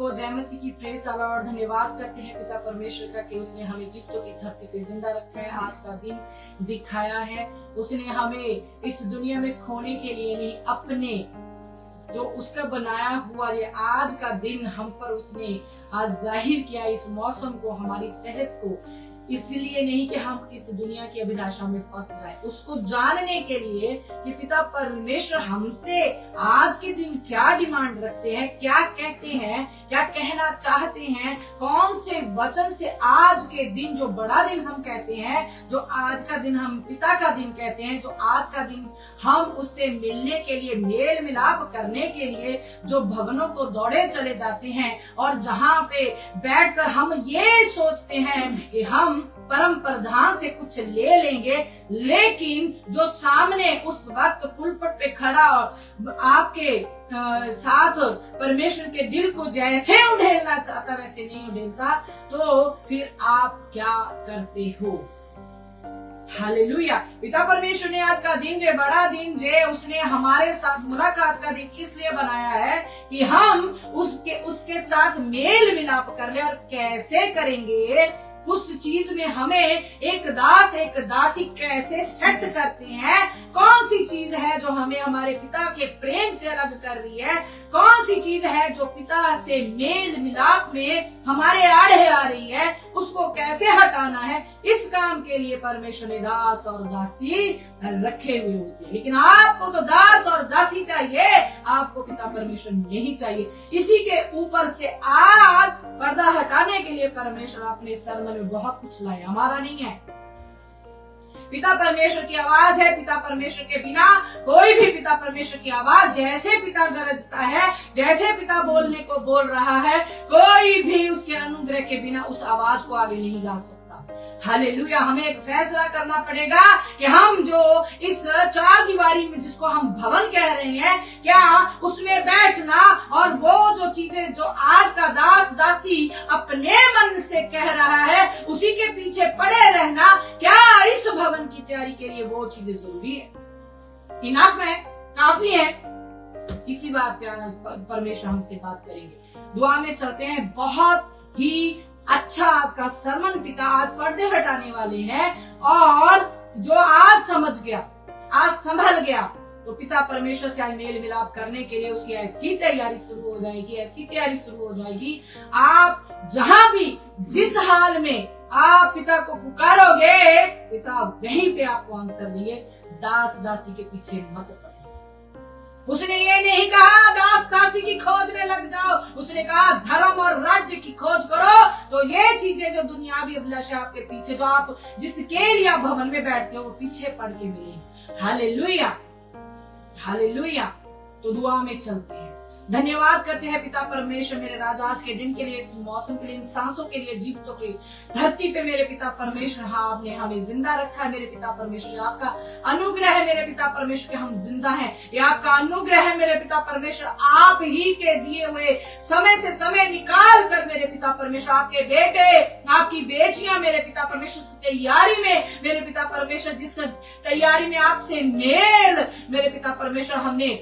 को जय मसीह की प्रेज और धन्यवाद करते हैं पिता परमेश्वर का कि उसने हमें जित्तों की धरती पे जिंदा रखा है, आज का दिन दिखाया है। उसने हमें इस दुनिया में खोने के लिए नहीं, अपने जो उसका बनाया हुआ ये आज का दिन हम पर उसने आज जाहिर किया। इस मौसम को, हमारी सेहत को, इसलिए नहीं कि हम इस दुनिया की अभिलाषा में फंस जाए, उसको जानने के लिए कि पिता परमेश्वर हमसे आज के दिन क्या डिमांड रखते हैं, क्या कहते हैं, क्या कहना चाहते हैं, कौन से वचन से आज के दिन, जो बड़ा दिन हम कहते हैं, जो आज का दिन हम पिता का दिन कहते हैं, जो आज का दिन हम उससे मिलने के लिए, मेल मिलाप करने के लिए जो भवनों को दौड़े चले जाते हैं और जहाँ पे बैठकर हम ये सोचते हैं कि हम परम प्रधान से कुछ ले लेंगे, लेकिन जो सामने उस वक्त पुलपट पे खड़ा और आपके साथ परमेश्वर के दिल को जैसे उड़ेलना चाहता वैसे नहीं उड़ेलता, तो फिर आप क्या करते हो? हालेलुया। पिता परमेश्वर ने आज का दिन, जो बड़ा दिन, जो उसने हमारे साथ मुलाकात का दिन इसलिए बनाया है कि हम उसके साथ मेल मिलाप कर ले। और कैसे करेंगे? उस चीज में हमें एक दास, एक दासी कैसे सेट करते हैं? कौन सी चीज है जो हमें हमारे पिता के प्रेम से अलग कर रही है? कौन सी चीज है जो पिता से मेल मिलाप में हमारे आड़े आ रही है? उसको कैसे हटाना है? इस काम के लिए परमेश्वर ने दास और दासी रखे हुए होते हैं। लेकिन आपको तो दास और दासी चाहिए, आपको पिता परमेश्वर नहीं चाहिए। इसी के ऊपर से आज पर्दा हटाने के लिए परमेश्वर अपने सरमन में बहुत कुछ लाए, हमारा नहीं है। पिता परमेश्वर की आवाज है। पिता परमेश्वर के बिना कोई भी पिता परमेश्वर की आवाज, जैसे पिता गरजता है, जैसे पिता बोलने को बोल रहा है, कोई भी उसके अनुग्रह के बिना उस आवाज को आगे नहीं ला सकता। हालेलुया। हमें एक फैसला करना पड़ेगा कि हम जो इस चार दीवारी में, जिसको हम भवन कह रहे हैं, क्या उसमें बैठना और वो जो चीजें जो आज का दास दासी अपने मन से कह रहा है उसी के पीछे पड़े रहना, क्या इस भवन की तैयारी के लिए वो चीजें जरूरी है? इनफ है, काफी है? इसी बात पे परमेश्वर हमसे बात करेंगे। दुआ में चलते हैं। बहुत ही अच्छा आज का सरमन पिता आज पर्दे हटाने वाले हैं, और जो आज समझ गया, आज संभल गया, तो पिता परमेश्वर से आज मेल मिलाप करने के लिए उसकी ऐसी तैयारी शुरू हो जाएगी, ऐसी तैयारी शुरू हो जाएगी। आप जहां भी, जिस हाल में आप पिता को पुकारोगे, पिता वहीं पे आपको आंसर देंगे। दास दासी के पीछे मत पड़ो। उसने ये नहीं कहा दास दासी की खोज में लग जाओ, उसने कहा धर्म और राज्य की खोज करो। तो ये चीजें जो दुनियावी अभिलाषा आपके पीछे, जो आप जिसके लिए आप भवन में बैठते हो, वो पीछे पड़ के मिले। Hallelujah, hallelujah. तो दुआ में चलते हैं। धन्यवाद करते हैं पिता परमेश्वर मेरे राजा, आज के दिन के लिए, इस मौसम के लिए, इन सांसों के लिए, जीवितों की धरती पे मेरे पिता परमेश्वर, हाँ आपने हमें जिंदा रखा है मेरे पिता परमेश्वर। आपका अनुग्रह है मेरे पिता परमेश्वर के हम जिंदा हैं। ये आपका अनुग्रह है मेरे पिता परमेश्वर। आप ही के दिए हुए समय से समय निकाल कर मेरे पिता परमेश्वर, आपके बेटे, आपकी बेटियां मेरे पिता परमेश्वर तैयारी में मेरे पिता परमेश्वर, जिस तैयारी में आपसे मेल मेरे पिता परमेश्वर हमने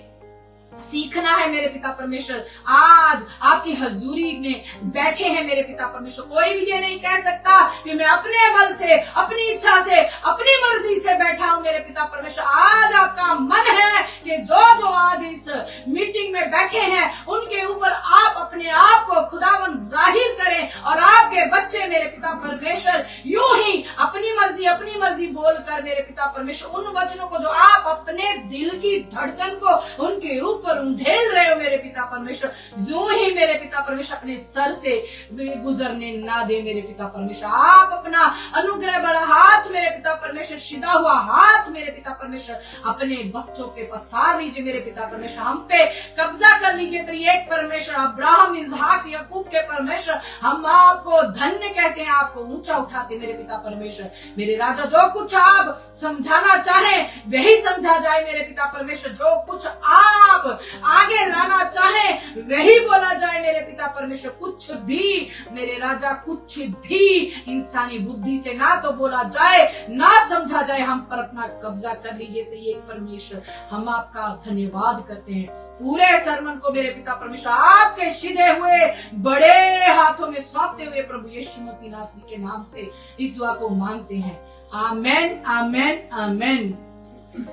सीखना है मेरे पिता परमेश्वर, आज आपकी हजूरी में बैठे हैं मेरे पिता परमेश्वर। कोई भी ये नहीं कह सकता कि मैं अपने बल से, अपनी इच्छा से, अपनी मर्जी से बैठा हूं मेरे पिता परमेश्वर। आज आपका मन है कि जो आज इस मीटिंग में बैठे हैं उनके ऊपर आप अपने आप को खुदावंद जाहिर करें, और आपके बच्चे मेरे पिता परमेश्वर यूं ही अपनी मर्जी बोलकर मेरे पिता परमेश्वर उन वचनों को जो आप अपने दिल की धड़कन को उनके ऊपर उंडेल रहे हो मेरे पिता परमेश्वर, यूं ही मेरे पिता परमेश्वर अपने सर से गुजरने ना दे मेरे पिता परमेश्वर। आप अपना अनुग्रह बड़ा हाथ मेरे पिता परमेश्वर, सीधा हुआ हाथ मेरे पिता परमेश्वर अपने बच्चों पे पसार लीजिए मेरे पिता परमेश्वर। हम पे कब्जा कर लीजिए त्रिएक परमेश्वर, अब्राहम, इसहाक, याकूब के परमेश्वर। हम आपको धन्य कहते हैं, आपको ऊंचा उठाते मेरे पिता परमेश्वर। मेरे राजा, जो कुछ आप समझाना चाहें वही समझा जाए मेरे पिता परमेश्वर। जो कुछ आप आगे लाना चाहे वही बोला जाए मेरे पिता परमेश्वर। कुछ भी मेरे राजा, कुछ भी इंसानी बुद्धि से ना तो बोला जाए ना समझा जाए, हम पर अपना कब्जा कर लीजिए। तो ये परमेश्वर हम आपका धन्यवाद करते हैं। पूरे सरमन को मेरे पिता परमेश्वर आपके सीधे हुए बड़े हाथों में सौंपते हुए प्रभु यीशु मसीह नासरी के नाम से इस दुआ को मांगते हैं। Amen, amen, amen.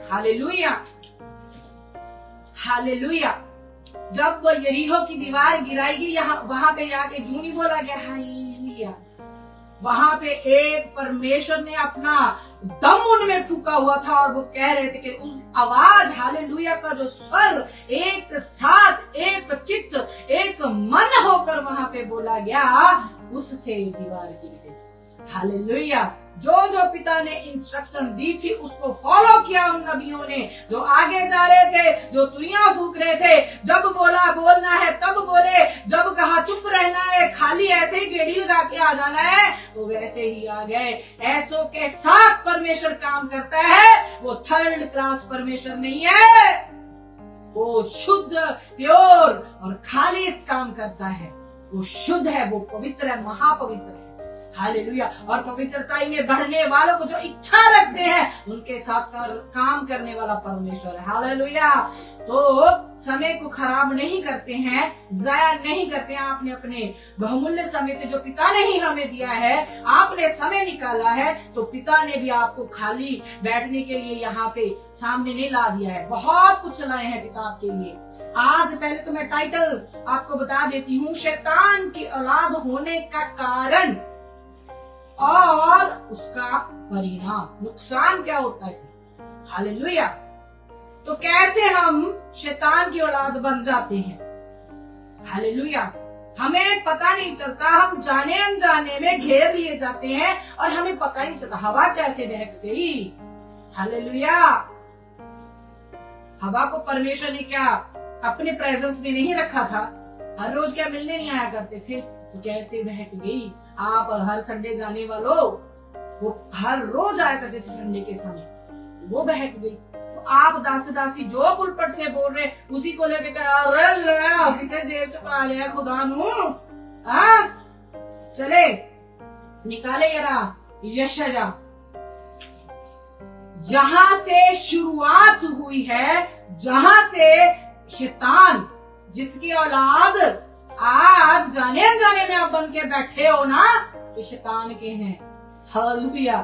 Hallelujah, hallelujah. जब यरीहो की दीवार गिराई गई, यहाँ वहां पे आके जूं नहीं बोला गया हालेलुया। वहां पे एक परमेश्वर ने अपना दम उनमें फूका हुआ था और वो कह रहे थे कि उस आवाज हालेलुया का जो स्वर एक साथ, एक चित्त, एक मन होकर वहां पे बोला गया, उससे दीवार गिर गई। हालेलुया। जो जो पिता ने इंस्ट्रक्शन दी थी उसको फॉलो किया उन नबियों ने, जो आगे जा रहे थे, जो तुरियां फूक रहे थे। जब बोला बोलना है तब बोले, जब कहा चुप रहना है, खाली ऐसे ही गेड़ी लगा के आ जाना है, तो वैसे ही आ गए। ऐसों के साथ परमेश्वर काम करता है। वो थर्ड क्लास परमेश्वर नहीं है, वो शुद्ध, प्योर और खालिस काम करता है। वो शुद्ध है, वो पवित्र है, महापवित्र है। हालेलुया। और पवित्रता में बढ़ने वालों को जो इच्छा रखते हैं उनके साथ काम करने वाला परमेश्वर है। हालेलुया। तो समय को खराब नहीं करते हैं, जाया नहीं करते हैं। आपने अपने बहुमूल्य समय से जो पिता ने ही हमें दिया है, आपने समय निकाला है, तो पिता ने भी आपको खाली बैठने के लिए यहाँ पे सामने नहीं ला दिया है। बहुत कुछ लाए हैं पिता आपके लिए। आज पहले तो मैं टाइटल आपको बता देती हूँ, शैतान की औलाद होने का कारण और उसका परिणाम, नुकसान क्या होता है। हालेलुया। तो कैसे हम शैतान की औलाद बन जाते हैं। हालेलुया। हमें पता नहीं चलता, हम जाने अनजाने में घेर लिए जाते हैं और हमें पता ही नहीं चलता हवा कैसे बहक गई। हालेलुया। हवा को परमेश्वर ने क्या अपने प्रेजेंस में नहीं रखा था? हर रोज क्या मिलने नहीं आया करते थे? तो कैसे बहक गई। आप और हर संडे जाने वालों, वो हर रोज आया करते थे संडे के समय, वो बहक गई। तो आप दासी दासी जो पुलपट से बोल रहे उसी को लेके जेब छुपा लिया खुदा नू। चले निकाले यरा यशया। जहां से शुरुआत हुई है, जहां से शैतान, जिसकी औलाद आज जाने अनजाने में आप बन के बैठे हो ना, तो शैतान के हैं। हालेलुया।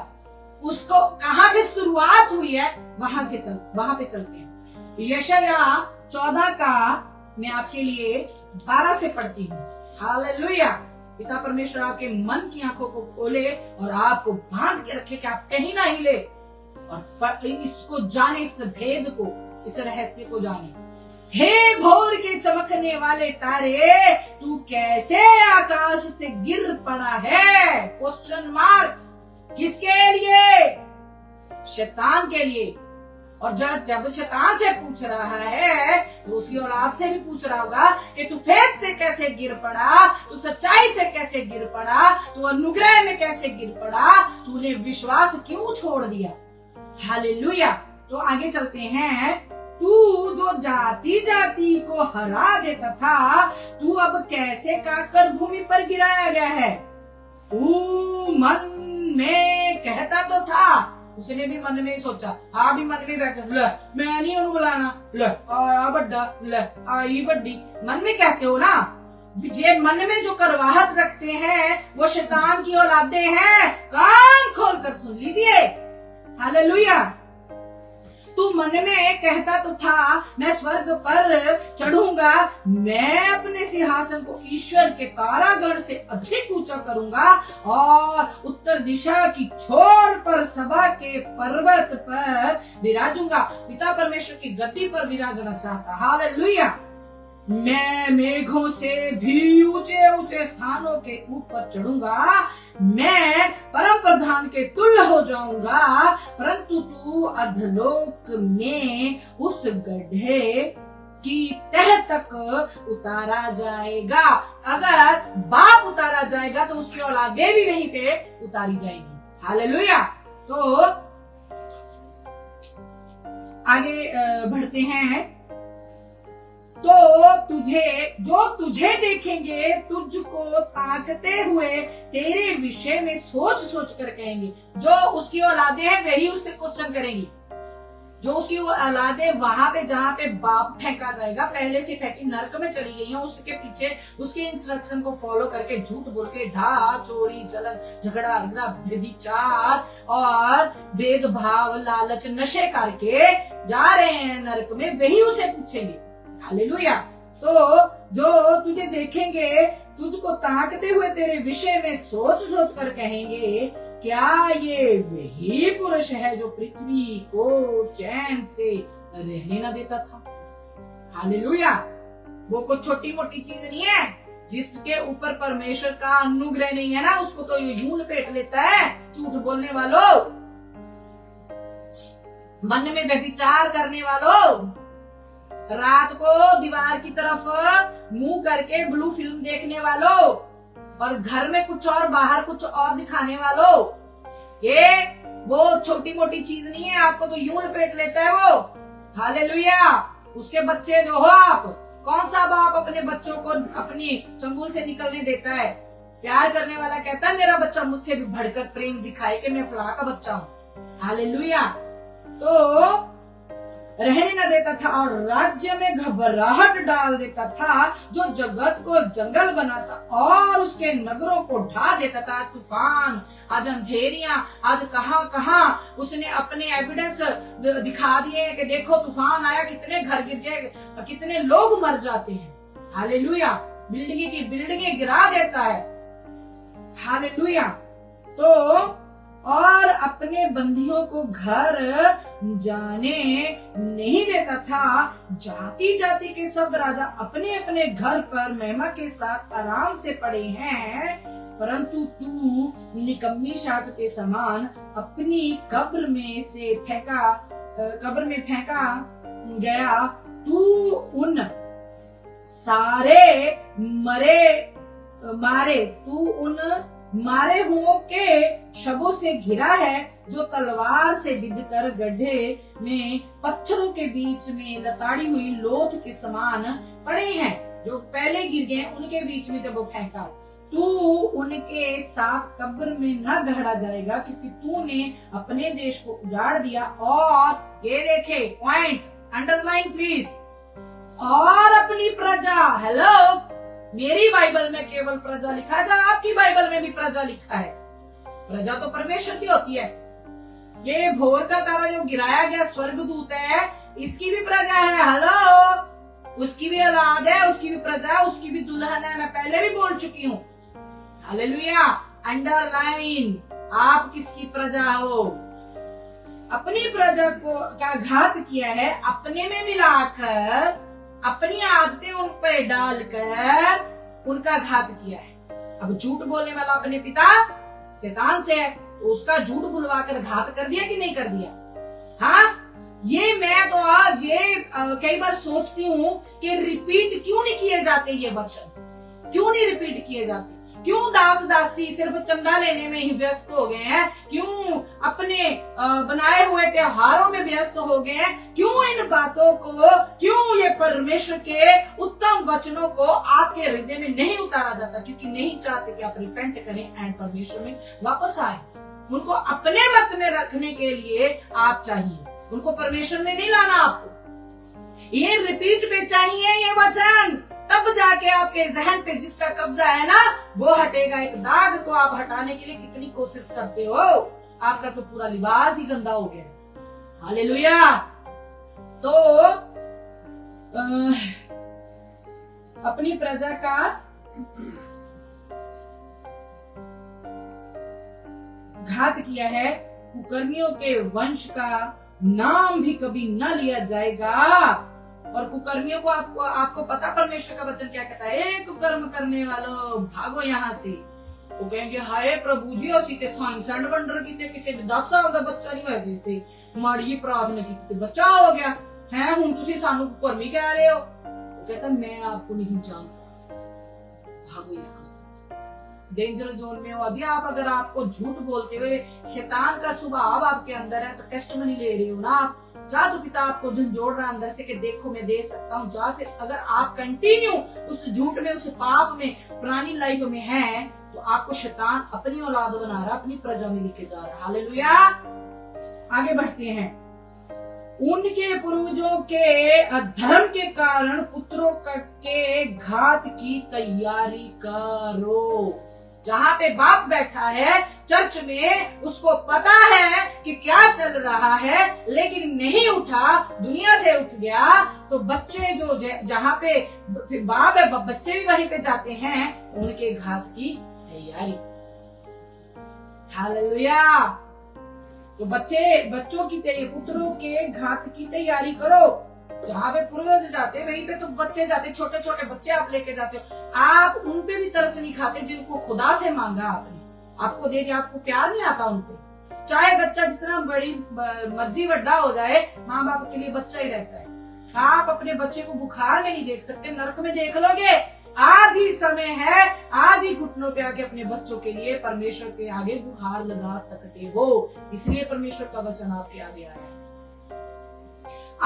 उसको कहां से शुरुआत हुई है, वहां पे चलते हैं। यशाया 14 का मैं आपके लिए 12 से पढ़ती हूँ। हालेलुया। पिता परमेश्वर आपके मन की आंखों को खोले और आपको बांध के रखे कि आप कहीं ना हिले और इसको जाने, इस भेद को, इस रहस्य को जाने। हे भोर के चमकने वाले तारे, तू कैसे आकाश से गिर पड़ा है? Question mark. किसके लिए? शैतान के लिए। और जब शैतान से पूछ रहा है तो उसकी औलाद से भी पूछ रहा होगा कि तू फेथ से कैसे गिर पड़ा, तू सच्चाई से कैसे गिर पड़ा, तू अनुग्रह में कैसे गिर पड़ा, तूने विश्वास क्यों छोड़ दिया। हालेलुया। तो आगे चलते हैं। तू जो जाति जाति को हरा देता था, तू अब कैसे काटकर भूमि पर गिराया गया है। तू मन में कहता तो था, उसने भी मन में ही सोचा, आप भी मन में बैठे, ले मैं नहीं उन्हें बुलाना, ले आ बड्डा, ले आई बड्डी, मन में कहते हो ना। ये मन में जो करवाहट रखते हैं वो शैतान की औलादे हैं। कान खोलकर सुन लीजिए। हालेलुया। तू मन में कहता तो था, मैं स्वर्ग पर चढ़ूंगा, मैं अपने सिंहासन को ईश्वर के तारागण से अधिक ऊंचा करूंगा और उत्तर दिशा की छोर पर सभा के पर्वत पर विराजूंगा। पिता परमेश्वर की गद्दी पर विराजना चाहता। हालेलुया। मैं मेघों से भी ऊंचे ऊंचे स्थानों के ऊपर चढ़ूंगा, मैं परम प्रधान के तुल्य हो जाऊंगा, परंतु तू अधलोक में उस गड्ढे की तह तक उतारा जाएगा। अगर बाप उतारा जाएगा तो उसकी औलादे भी वहीं पे उतारी जाएगी। हालेलुया। तो आगे बढ़ते हैं। जो तुझे देखेंगे तुझको ताकते हुए तेरे विषय में सोच सोच कर कहेंगे। जो उसकी औलादे हैं वही उससे क्वेश्चन करेंगी। जो उसकी औलादे वहां पे जहाँ पे बाप फेंका जाएगा, पहले से फेंकी नरक में चली गई है, उसके पीछे उसके इंस्ट्रक्शन को फॉलो करके झूठ बोल के ढा चोरी जलन झगड़ा व्यभिचार और भेदभाव लालच नशे करके जा रहे हैं नरक में, वही उसे पूछेंगे। हालेलुया। तो जो तुझे देखेंगे तुझको ताकते हुए तेरे विषय में सोच सोच कर कहेंगे, क्या ये वही पुरुष है जो पृथ्वी को चैन से रहने न देता था। हालेलुया। वो कोई छोटी मोटी चीज नहीं है। जिसके ऊपर परमेश्वर का अनुग्रह नहीं है ना, उसको तो यूं लपेट लेता है। झूठ बोलने वालों, मन में व्यभिचार करने वालों, रात को दीवार की तरफ मुंह करके ब्लू फिल्म देखने वालों, और घर में कुछ और बाहर कुछ और दिखाने वालों, ये वो छोटी मोटी चीज नहीं है। आपको तो यूं लपेट लेता है वो। हालेलुया। उसके बच्चे जो हो आप, कौन सा बाप अपने बच्चों को अपनी चंगुल से निकलने देता है? प्यार करने वाला कहता है मेरा बच्चा मुझसे भी बढ़कर प्रेम दिखाए कि मैं फला का बच्चा हूँ। हालेलुया। तो रहने न देता था और राज्य में घबराहट डाल देता था, जो जगत को जंगल बनाता और उसके नगरों को ढा देता था। तूफान, आज अंधेरियां, आज कहां कहां उसने अपने एविडेंस दिखा दिए कि देखो तूफान आया, कितने घर गिर गए, कितने लोग मर जाते हैं। हालेलुया। बिल्डिंग की बिल्डिंगें गिरा देता है। हालेलुया। तो और अपने बंदियों को घर जाने नहीं देता था। जाति जाति के सब राजा अपने अपने घर पर महिमा के साथ आराम से पड़े हैं, परंतु तू निकम्मी शाख के समान अपनी कब्र में फेंका गया। तू उन सारे मारे हुओं के शवों से घिरा है, जो तलवार से बिधकर गड्ढे में पत्थरों के बीच में लताड़ी हुई लोथ के समान पड़े हैं। जो पहले गिर गए उनके बीच में जब वो फेंका, तू उनके साथ कब्र में न गहरा जाएगा, क्योंकि तूने अपने देश को उजाड़ दिया। और ये देखे पॉइंट, अंडरलाइन प्लीज, और अपनी प्रजा, हेलो, मेरी बाइबल में केवल प्रजा लिखा है, आपकी बाइबल में भी प्रजा लिखा है। प्रजा तो परमेश्वर की होती है। ये भोर का तारा जो गिराया गया स्वर्गदूत है, इसकी भी प्रजा है। हेलो, उसकी भी औलाद है, उसकी भी प्रजा है, उसकी भी दुल्हन है। मैं पहले भी बोल चुकी हूँ। हालेलुया। अंडरलाइन, आप किसकी प्रजा हो? अपनी प्रजा को का घात किया है, अपने में मिलाकर अपनी आदतें उन पर डालकर उनका घात किया है। अब झूठ बोलने वाला अपने पिता शैतान से है, तो उसका झूठ बुलवाकर घात कर दिया कि नहीं कर दिया? हाँ, ये मैं तो आज कई बार सोचती हूँ कि रिपीट क्यों नहीं किए जाते, ये वचन क्यों नहीं रिपीट किए जाते? क्यों दास दासी सिर्फ चंदा लेने में ही व्यस्त हो गए हैं? क्यों अपने बनाए हुए त्योहारों में व्यस्त हो गए हैं? क्यों इन बातों को, क्यों ये परमेश्वर के उत्तम वचनों को आपके हृदय में नहीं उतारा जाता? क्योंकि नहीं चाहते कि आप रिपेंट करें एंड परमेश्वर में वापस आए। उनको अपने मत में रखने के लिए आप चाहिए, उनको परमेश्वर में नहीं लाना। आपको ये रिपीट पे चाहिए ये वचन, तब जाके आपके जहन पे जिसका कब्जा है ना, वो हटेगा। एक दाग को आप हटाने के लिए कितनी कोशिश करते हो, आपका तो पूरा लिबास ही गंदा हो गया। हालेलुया। तो अपनी प्रजा का घात किया है, कुकर्मियों के वंश का नाम भी कभी न लिया जाएगा। और कुकर्मियों को आपको पता परमेश्वर का वचन क्या कहता है? कुकर्म करने वालों भागो यहाँ से। वो कहेंगे हाय प्रभु जी, ਅਸੀਂ ਤੇ ਸਾਇੰਸ ਐਂਡ ਵੰਡਰ ਕੀਤੇ, ਕਿਸੇ ਦੇ 10 ਸਾਲ ਦਾ ਬੱਚਾ ਨਹੀਂ ਹੋਇਆ ਸੀ, ਇਸ ਤੇ ਮਾੜੀ ਪ੍ਰਾਰਥਨਾ ਕੀਤੀ, ਬੱਚਾ ਹੋ ਗਿਆ ਹੈ, ਹੁਣ ਤੁਸੀਂ ਸਾਨੂੰ ਕੁਕਰਮੀ ਕਹਿ ਰਹੇ ਹੋ। ਉਹ कहता मैं आपको नहीं जानता, भागो यहाँ से, डेंजर जोन में हो। जी आप अगर आपको झूठ बोलते हुए शैतान का स्वभाव आपके अंदर है, तो टेस्टमनी ले रही हो ना आप, जा तो पिता आपको झंझोड़ रहा है अंदर से कि देखो मैं दे सकता हूँ, जा फिर अगर आप कंटिन्यू उस झूठ में, उस पाप में, पुरानी लाइफ में हैं, तो आपको शैतान अपनी औलाद बना रहा, अपनी प्रजा में लेके जा रहा। हालेलुया। आगे बढ़ते हैं। उनके पूर्वजों के अधर्म के कारण पुत्रों के घात की तैयारी करो। जहाँ पे बाप बैठा है चर्च में, उसको पता है कि क्या चल रहा है, लेकिन नहीं उठा, दुनिया से उठ गया, तो बच्चे जो जहाँ पे बाप है, बच्चे भी वहीं पे जाते हैं, उनके घात की तैयारी। हालेलुया। तो बच्चों की तैयारी, पुत्रों के घात की तैयारी करो। जहाँ पे पूर्वज जाते वहीं पे तो बच्चे जाते, छोटे छोटे बच्चे आप लेके जाते हो। आप उन पे भी तरस नहीं खाते जिनको खुदा से मांगा आपने, आपको दे दिया, आपको प्यार नहीं आता उन पे। चाहे बच्चा जितना बड़ी मर्जी बड़ा हो जाए, माँ बाप के लिए बच्चा ही रहता है। आप अपने बच्चे को बुखार में नहीं देख सकते, नरक में देख लोगे। आज ही समय है, आज ही घुटनों पे आके अपने बच्चों के लिए परमेश्वर के आगे गुहार लगा सकते हो। इसलिए परमेश्वर का वचन आपके आगे आया है।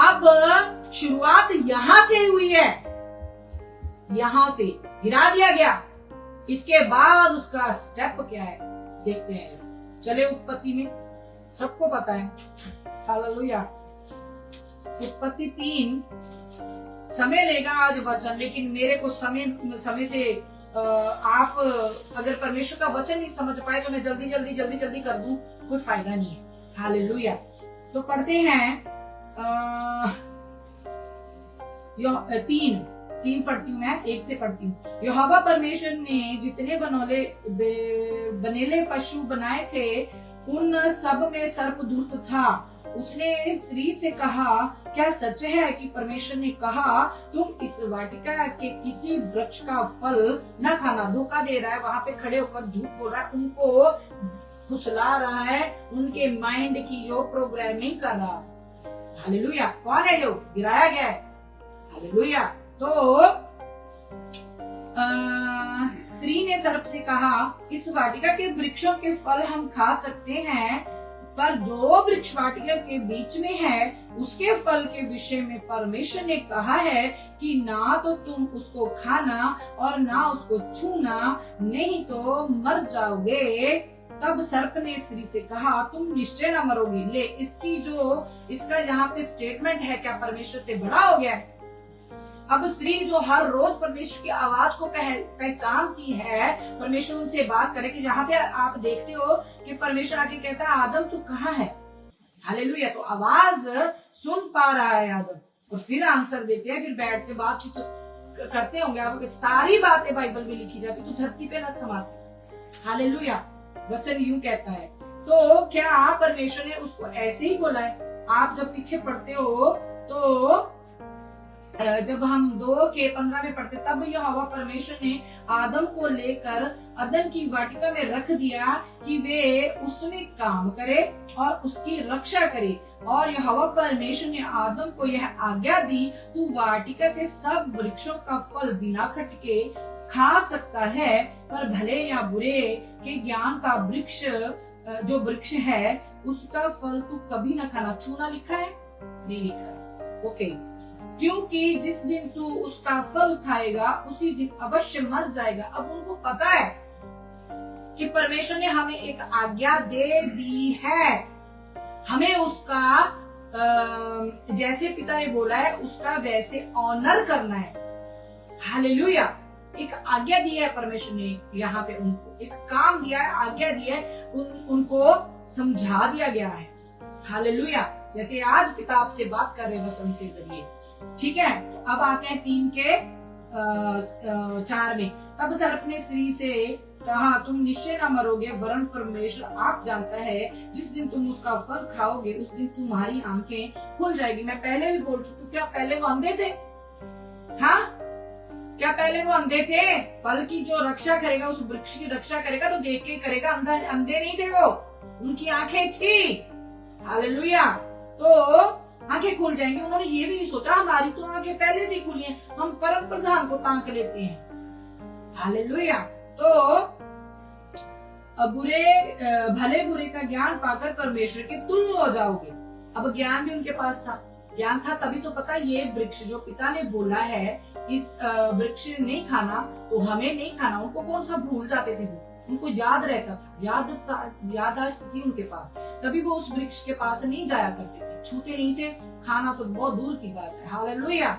अब शुरुआत यहां से हुई है, यहां से गिरा दिया गया। इसके बाद उसका स्टेप क्या है देखते हैं। चले उत्पत्ति में, सबको पता है। हालेलुया। उत्पत्ति 3, समय लेगा आज वचन, लेकिन मेरे को समय से आप अगर परमेश्वर का वचन नहीं समझ पाए तो मैं जल्दी कर दूं, कोई फायदा नहीं है। हालेलुया। तो पढ़ते हैं 3 पढ़ती हूँ मैं, 1 से पढ़ती हूँ। यहोवा परमेश्वर ने जितने बनेले पशु बनाए थे, उन सब में सर्प धूर्त था। उसने स्त्री से कहा, क्या सच है कि परमेश्वर ने कहा तुम इस वाटिका के किसी वृक्ष का फल न खाना? धोखा दे रहा है, वहां पे खड़े होकर झूठ बोल रहा है, उनको फुसला रहा है, उनके माइंड की जो प्रोग्रामिंग कर रहा है। हालेलुया। कौन है जो गिराया गया है? हालेलुया। तो स्त्री ने सर्प से कहा, इस वाटिका के वृक्षों के फल हम खा सकते हैं, पर जो वृक्ष वाटिका के बीच में है उसके फल के विषय में परमेश्वर ने कहा है कि ना तो तुम उसको खाना और ना उसको छूना, नहीं तो मर जाओगे। तब सर्प ने स्त्री से कहा, तुम निश्चय न मरोगे। ले, इसका यहाँ पे स्टेटमेंट है, क्या परमेश्वर से बड़ा हो गया? अब स्त्री जो हर रोज परमेश्वर की आवाज को पहचानती है, परमेश्वर उनसे बात करे, कि जहाँ पे आप देखते हो कि परमेश्वर आके कहता है, आदम तू कहाँ है? हालेलुया। तो आवाज सुन पा रहा है आदम, और फिर आंसर देते हैं, फिर बैठ के बातचीत करते होंगे। आप सारी बातें बाइबल में लिखी जाती तो धरती पे न समाती। हालेलुया। वचन यूं कहता है। तो क्या परमेश्वर ने उसको ऐसे ही बोला है? आप जब पीछे पढ़ते हो तो जब हम 2:15 में पढ़ते, तब यहोवा परमेश्वर ने आदम को लेकर अदन की वाटिका में रख दिया कि वे उसमें काम करे और उसकी रक्षा करे। और यहोवा परमेश्वर ने आदम को यह आज्ञा दी, तू वाटिका के सब वृक्षों का फल बिना खटके खा सकता है, पर भले या बुरे के ज्ञान का वृक्ष, जो वृक्ष है उसका फल तू कभी न खाना। छूना लिखा है? नहीं लिखा है। ओके। क्योंकि जिस दिन तू उसका फल खाएगा उसी दिन अवश्य मर जाएगा। अब उनको पता है कि परमेश्वर ने हमें एक आज्ञा दे दी है, हमें उसका जैसे पिता ने बोला है उसका वैसे ऑनर करना है। हालेलुया। एक आज्ञा दी है परमेश्वर ने, यहाँ पे उनको एक काम दिया है, आज्ञा दी है, उनको समझा दिया गया है। हालेलुया। जैसे आज पिता आपसे बात कर रहे वचन के जरिए। ठीक है। तो अब आते हैं 3:4 में। तब सर्प ने स्त्री से कहा, तुम निश्चय न मरोगे, वरन परमेश्वर आप जानता है जिस दिन तुम उसका फल खाओगे उस दिन तुम्हारी आंखें खुल जाएगी। मैं पहले भी बोल चुकी हूँ, क्या पहले वो अंधे थे? हाँ, क्या पहले वो अंधे थे? फल की जो रक्षा करेगा, उस वृक्ष की रक्षा करेगा तो देख के करेगा। अंधे नहीं थे वो, उनकी आंखें थी। हालेलुया। तो आंखें खुल जाएंगी। उन्होंने ये भी नहीं सोचा हमारी तो आंखें पहले से खुली हैं, हम परम प्रधान को ताक लेते हैं। हालेलुया। तो भले बुरे का ज्ञान पाकर परमेश्वर के तुल्य हो जाओगे। अब ज्ञान भी उनके पास था, ज्ञान था तभी तो पता ये वृक्ष जो पिता ने बोला है इस वृक्ष नहीं खाना तो हमें नहीं खाना, उनको कौन सा भूल जाते थे वो, उनको याद रहता था, याददाश्त थी उनके पास, तभी वो उस वृक्ष के पास नहीं जाया करते थे, छूते नहीं थे, खाना तो बहुत दूर की बात है। हालेलुया।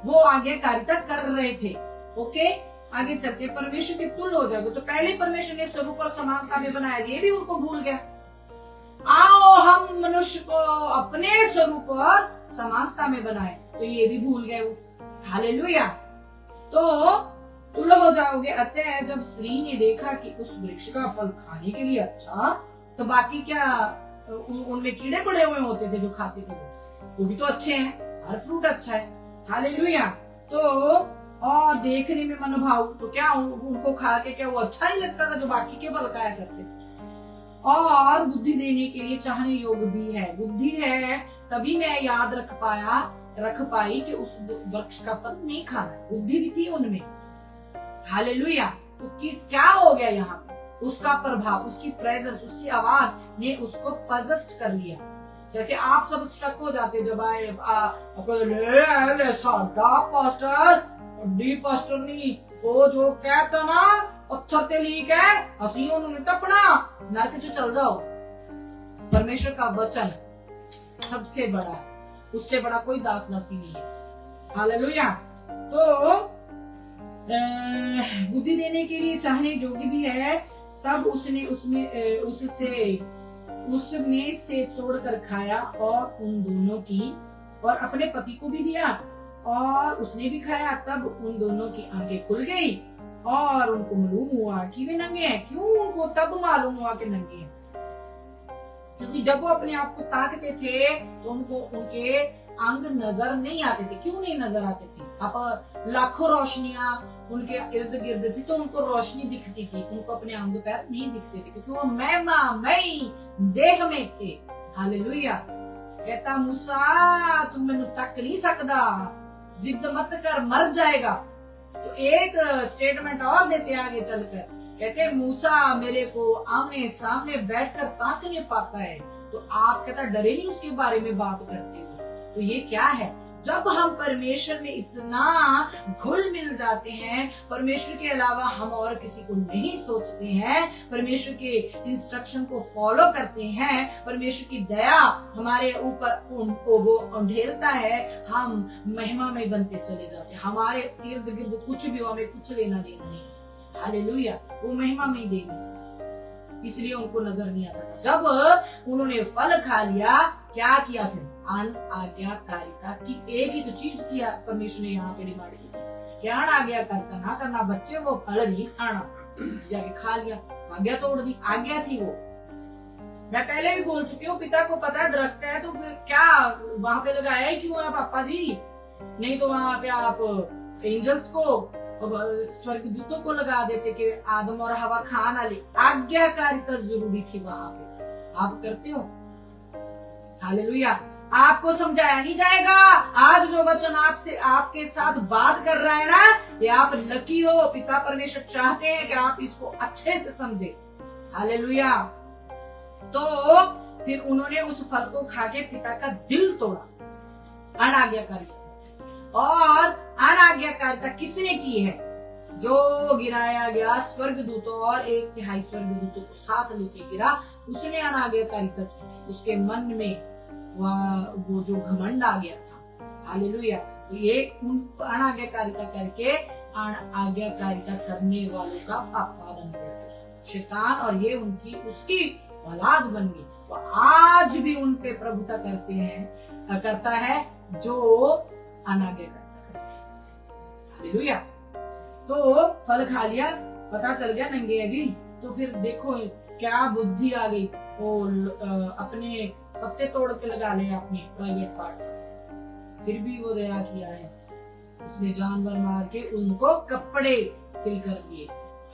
वो आज्ञाकारिता कर रहे थे। ओके, आगे चल के परमेश्वर के तुल्य हो जाएगा। तो पहले परमेश्वर ने स्वरूप और समानता में बनाया, ये भी उनको भूल गया। आओ हम मनुष्य को अपने स्वरूप और समानता में बनाए, तो ये भी भूल गए वो। हालेलुया। तो तुल्य हो जाओगे। अतः जब स्त्री ने देखा कि उस वृक्ष का फल खाने के लिए अच्छा, तो बाकी क्या उनमें कीड़े पड़े हुए होते थे जो खाते थे वो भी तो अच्छे हैं, हर फ्रूट अच्छा है। हालेलुया। तो और देखने में मनोभाव, तो क्या उनको खा के क्या वो अच्छा नहीं लगता था जो बाकी के फल खाया करते थे। और बुद्धि देने के लिए चाहने योग्य भी है, बुद्धि है तभी मैं याद रख पाई कि उस वृक्ष का फल नहीं खाना है, बुद्धि भी थी उनमें। हालेलुया। तो क्या हो गया यहाँ पे, उसका प्रभाव, उसकी प्रेजेंस, उसकी आवाज ने उसको पजेस्ट कर लिया। जैसे आप सब स्टक हो जाते जब आए साडा पास्टर डी पास्टर नहीं, वो जो कहता ना पत्थर ते लीक है असी उन्होंने टपना नरक च चल जाओ। परमेश्वर का वचन सबसे बड़ा है, उससे बड़ा कोई दास दासी नहीं है। हालेलुया। तो बुद्धि देने के लिए चाहने योग्य भी है, तब उसने उसमें से तोड़कर खाया और उन दोनों की और अपने पति को भी दिया और उसने भी खाया। तब उन दोनों की आंखें खुल गई और उनको मालूम हुआ कि वे नंगे हैं। क्यों उनको तब मालूम हुआ कि नंगे हैं? क्योंकि जब वो अपने आप को ताकते थे तो उनको उनके अंग नजर नहीं आते थे। क्यों नहीं नजर आते थे? अब लाखों रोशनियां उनके इर्द गिर्द थी तो उनको रोशनी दिखती थी, उनको अपने अंग पैर नहीं दिखते थे क्योंकि वो महिमामयी देह में थे। हालेलुया। कहता मूसा तू मैनू तक नहीं सकदा, जिद मत कर मर जाएगा। तो एक स्टेटमेंट और देते आगे चलकर, कहते मूसा मेरे को आमने सामने बैठकर ताक नहीं पाता है, तो आप कहता डरे नहीं उसके बारे में बात करते हुए। तो ये क्या है? जब हम परमेश्वर में इतना घुल मिल जाते हैं, परमेश्वर के अलावा हम और किसी को नहीं सोचते हैं, परमेश्वर के इंस्ट्रक्शन को फॉलो करते हैं, परमेश्वर की दया हमारे ऊपर वो उंडेलता है, हम महिमा में बनते चले जाते हैं। हमारे इर्द गिर्द कुछ भी हो, हमें कुछ लेना देना नहीं। हालेलुया। वो महिमा में देंगे, इसलिए उनको नजर नहीं आता था। जब उन्होंने फल खा लिया, क्या किया फिर? अनाज्ञाकारिता की एक ही तो चीज किया परमेश्वर ने यहाँ पे डिमांड की कि अनाज्ञाकारिता ना करना, बच्चे वो फल नहीं खाना, जाके खा लिया, आज्ञा तोड़ दी। आज्ञा थी वो। मैं पहले भी बोल चुकी हूँ, पिता को पता है दरख्त है तो क्या वहां पे लगाया ही क्यों है पापा जी? नहीं तो वहां पे आप एंजल्स को स्वर्गदूतों को लगा देते कि आदम और हवा खा ना ले। आज्ञाकारिता जरूरी थी वहां पे। आप करते हो? हालेलुया। आपको समझाया नहीं जाएगा। आज जो वचन आपसे आपके साथ बात कर रहा है ना, ये आप लकी हो। पिता परमेश्वर चाहते हैं कि आप इसको अच्छे से समझे। हालेलुया। तो फिर उन्होंने उस फल को खा के पिता का दिल तोड़ा, अनाज्ञाकारिता। और अनाज्ञाकारिता किसने की है? जो गिराया गया स्वर्गदूतों और 1/3 स्वर्गदूतों को साथ लेके गिरा, उसने अनाज्ञाकारिता की थी। उसके मन में वो जो घमंड आ गया था। हालेलुया। तो ये अनाज्ञाकारिता करके अनाज्ञाकारिता करने वालों का पापा बन गया शैतान, और ये उसकी औलाद बन गई। तो आज भी उन पे प्रभुता करता है जो अनाज्ञाकारिता। हालेलुया। तो फल खा लिया, पता चल गया नंगे है जी। तो फिर देखो क्या बुद्धि आ गई, वो अपने पत्ते तोड़ के लगा ले अपने प्राइवेट पार्ट। फिर भी वो दया किया है, उसने जानवर मार के उनको कपड़े सिल कर दिए।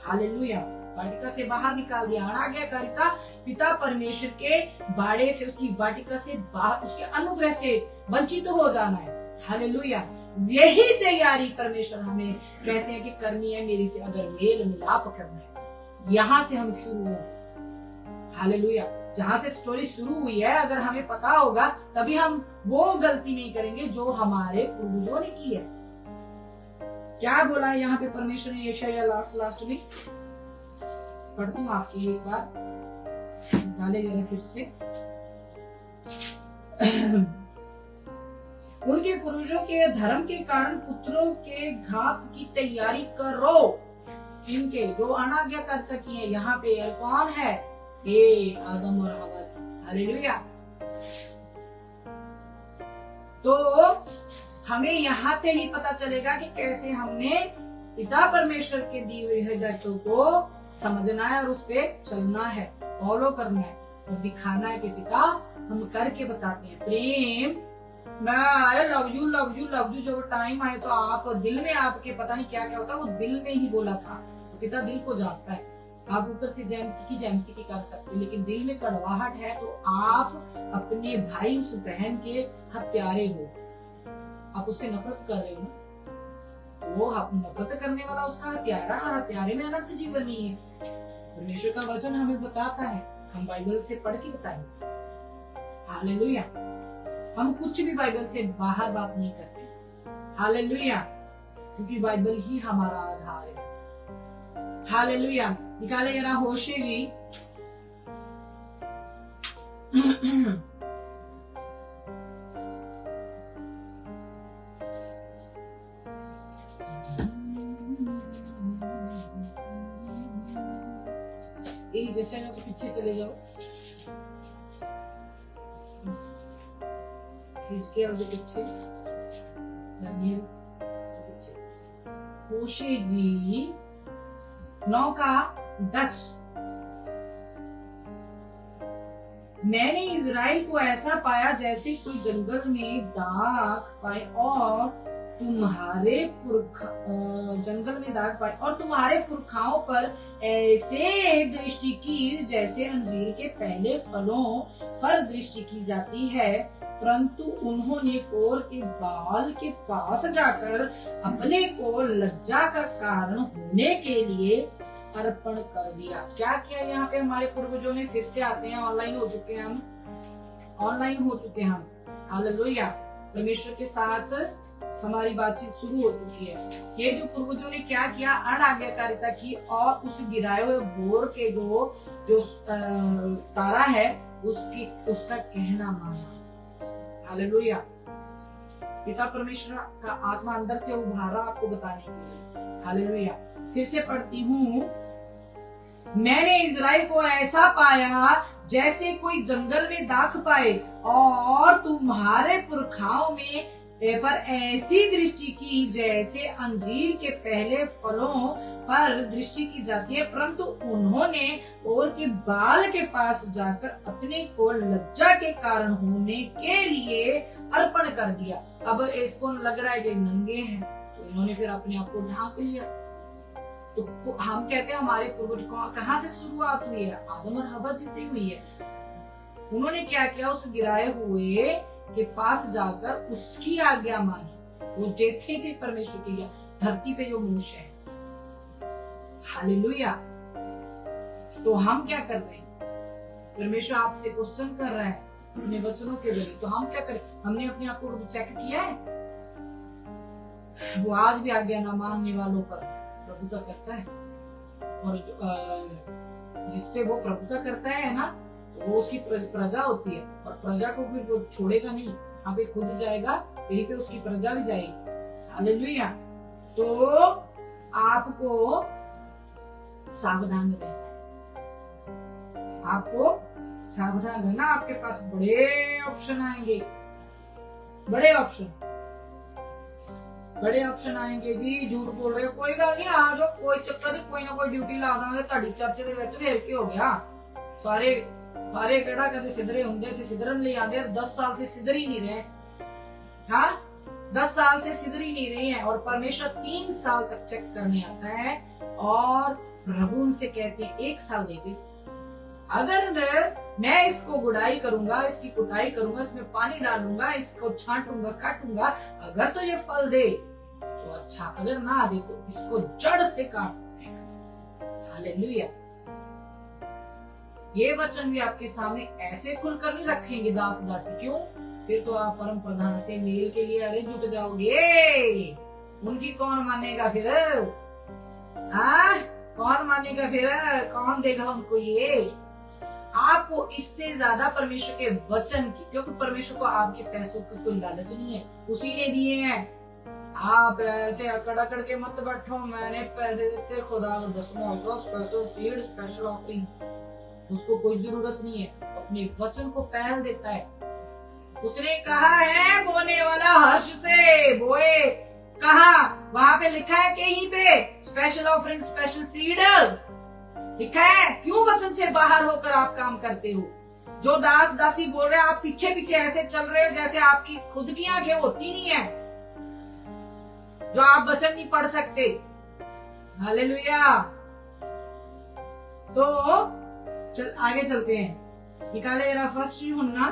हालेलुया। वाटिका से बाहर निकाल दिया। अनाज्ञाकारिता पिता परमेश्वर के बाड़े से, उसकी वाटिका से बाहर, उसके अनुग्रह से वंचित हो जाना है। हालेलुया। यही तैयारी परमेश्वर हमें कहते हैं कि करनी है मेरे से अगर मेल मिलाप करना है। यहाँ से हम शुरू हो। हालेलुया। जहां से स्टोरी शुरू हुई है, अगर हमें पता होगा तभी हम वो गलती नहीं करेंगे जो हमारे पूर्वजों ने की है। क्या बोला है यहाँ पे परमेश्वर ने यशायाह लास्ट में? पढ़ती हूँ आपके लिए एक बार, डाले जरा फिर से। उनके पूर्वजों के धर्म के कारण पुत्रों के घात की तैयारी करो। इनके जो अनाज्ञाकारिता की है, यहाँ पे कौन है? ये आदम और हवा। हालेलुया। तो हमें यहाँ से ही पता चलेगा कि कैसे हमने पिता परमेश्वर के दी हुई हिदायतों को समझना है और उस पे चलना है, फॉलो करना है और दिखाना है कि पिता हम करके बताते हैं। प्रेम, मैं love you love you love you, जब टाइम आए तो आप दिल में आपके पता नहीं क्या क्या होता है, वो दिल में ही बोला था। तो पिता दिल को जानता है। आप ऊपर से जैमसी की कर सकते, लेकिन दिल में कड़वाहट है तो आप अपने भाई उस बहन के हत्यारे हो, आप उससे नफरत कर रहे हो। वो नफरत करने वाला उसका हत्यारा, और हत्यारे में अनंत जीवन नहीं है। परमेश्वर का वचन हमें बताता है, हम बाइबल से पढ़ के बताएंगे। हालेलुया। हम कुछ भी बाइबल से बाहर बात नहीं करते। हालेलुया, क्योंकि बाइबल ही हमारा आधार है। हालेलुया। निकाले जरा होशे जी जैसे तो पीछे चले जाओ, हिजकिय्याह के पीछे, दानियल के पीछे। होशे जी 9:10। मैंने इज़राइल को ऐसा पाया जैसे कोई जंगल में दाख पाए और तुम्हारे पुरखाओं पर ऐसे दृष्टि की जैसे अंजीर के पहले फलों पर दृष्टि की जाती है, परंतु उन्होंने कोर के बाल के पास जाकर अपने को लज्जा का कारण होने के लिए अर्पण कर दिया। क्या किया यहाँ पे हमारे पूर्वजों ने? फिर से आते हैं, ऑनलाइन हो चुके हैं हम। हालेलुया। परमेश्वर के साथ हमारी बातचीत शुरू हो चुकी है। ये जो पूर्वजों ने क्या किया? अनाज्ञाकारिता की और उस गिराए हुए बोर के जो तारा है उसका कहना माना। हालेलुया। पिता परमेश्वर का आत्मा अंदर से उभारा आपको बताने के लिए। हालेलुया। फिर से पढ़ती हूँ, मैंने इज़राइल को ऐसा पाया जैसे कोई जंगल में दाख पाए और तुम्हारे पुरखाओं में पर ऐसी दृष्टि की जैसे अंजीर के पहले फलों पर दृष्टि की जाती है, परंतु उन्होंने और के बाल के पास जाकर अपने को लज्जा के कारण होने के लिए अर्पण कर दिया। अब इसको लग रहा है कि नंगे हैं, तो इन्होंने फिर अपने आप को ढांक लिया। तो हम कहते हैं हमारे पूर्वज कहाँ से शुरुआत हुई है? आदम और हवा जी से हुई है। उन्होंने क्या किया? उस गिराए हुए के पास जाकर उसकी आज्ञा मानी। वो जेठे थे परमेश्वर की धरती पे जो मनुष्य है। हालेलुया। तो हम क्या कर रहे हैं? परमेश्वर आपसे क्वेश्चन कर रहा है अपने वचनों के जरिए। तो हम क्या करें? हमने अपने आप को चेक किया है? वो आज भी आज्ञा न मानने वालों पर प्रभुता करता है, और जिसपे वो प्रभुता करता है ना, वो उसकी प्रजा होती है, और प्रजा को फिर वो छोड़ेगा नहीं, यहाँ पे खुद जाएगा, यहीं पे उसकी प्रजा भी जाएगी। हालेलुया। तो आपको सावधान रहना। आपके पास बड़े ऑप्शन आएंगे, बड़े ऑप्शन आएंगे जी। झूठ बोल रहे हो, कोई गल नहीं, आ जाओ, कोई चक्कर नहीं, कोई ना कोई ड्यूटी ला दांगे ताड़ी चर्च दे विच। फिर की हो गया? सारे केड़ा कदे सिधरे होंगे थे, सिधरन ले आंदे। 10 साल से सिधर ही नहीं रहे। हाँ, 10 साल से सिधर ही नहीं रहे हैं, और परमेश्वर 3 साल तक चेक करने आता है, और प्रभु उनसे कहते हैं 1 साल दे दे। अगर मैं इसको गुड़ाई करूंगा, इसकी कुटाई करूंगा, इसमें पानी डालूंगा, इसको छांटूंगा, काटूंगा, अगर तो ये फल दे तो अच्छा, अगर ना दे तो इसको जड़ से काट देगा। हालेलुया। ये वचन भी आपके सामने ऐसे खुलकर नहीं रखेंगे दास दासी। क्यों? फिर तो आप परम प्रधान से मेल के लिए अरे जुट जाओगे। उनकी कौन मानेगा फिर? कौन मानेगा फिर? कौन देगा उनको? ये आपको इससे ज्यादा परमेश्वर के वचन की, क्योंकि परमेश्वर को आपके पैसों की कोई लालच नहीं है, उसी ने दिए हैं। आप ऐसे अकड़ अकड़ के मत बैठो मैंने पैसे देते खुदा को दसवां स्पेशल सीड स्पेशल ऑफरिंग, उसको कोई जरूरत नहीं है। अपने वचन को पहल देता है। उसने कहा है बोने वाला हर्ष से बोए। कहा? वहां पे लिखा है कहीं पे स्पेशल ऑफरिंग स्पेशल सीड लिखा है। क्यों वचन से बाहर होकर आप काम करते हो? जो दास दासी बोल रहे हैं आप पीछे पीछे ऐसे चल रहे हो जैसे आपकी खुद की आंखें होती नहीं है, जो आप वचन नहीं पढ़ सकते। हालेलुया। तो चल आगे चलते हैं। निकाले जरा फर्स्ट यूहन्ना,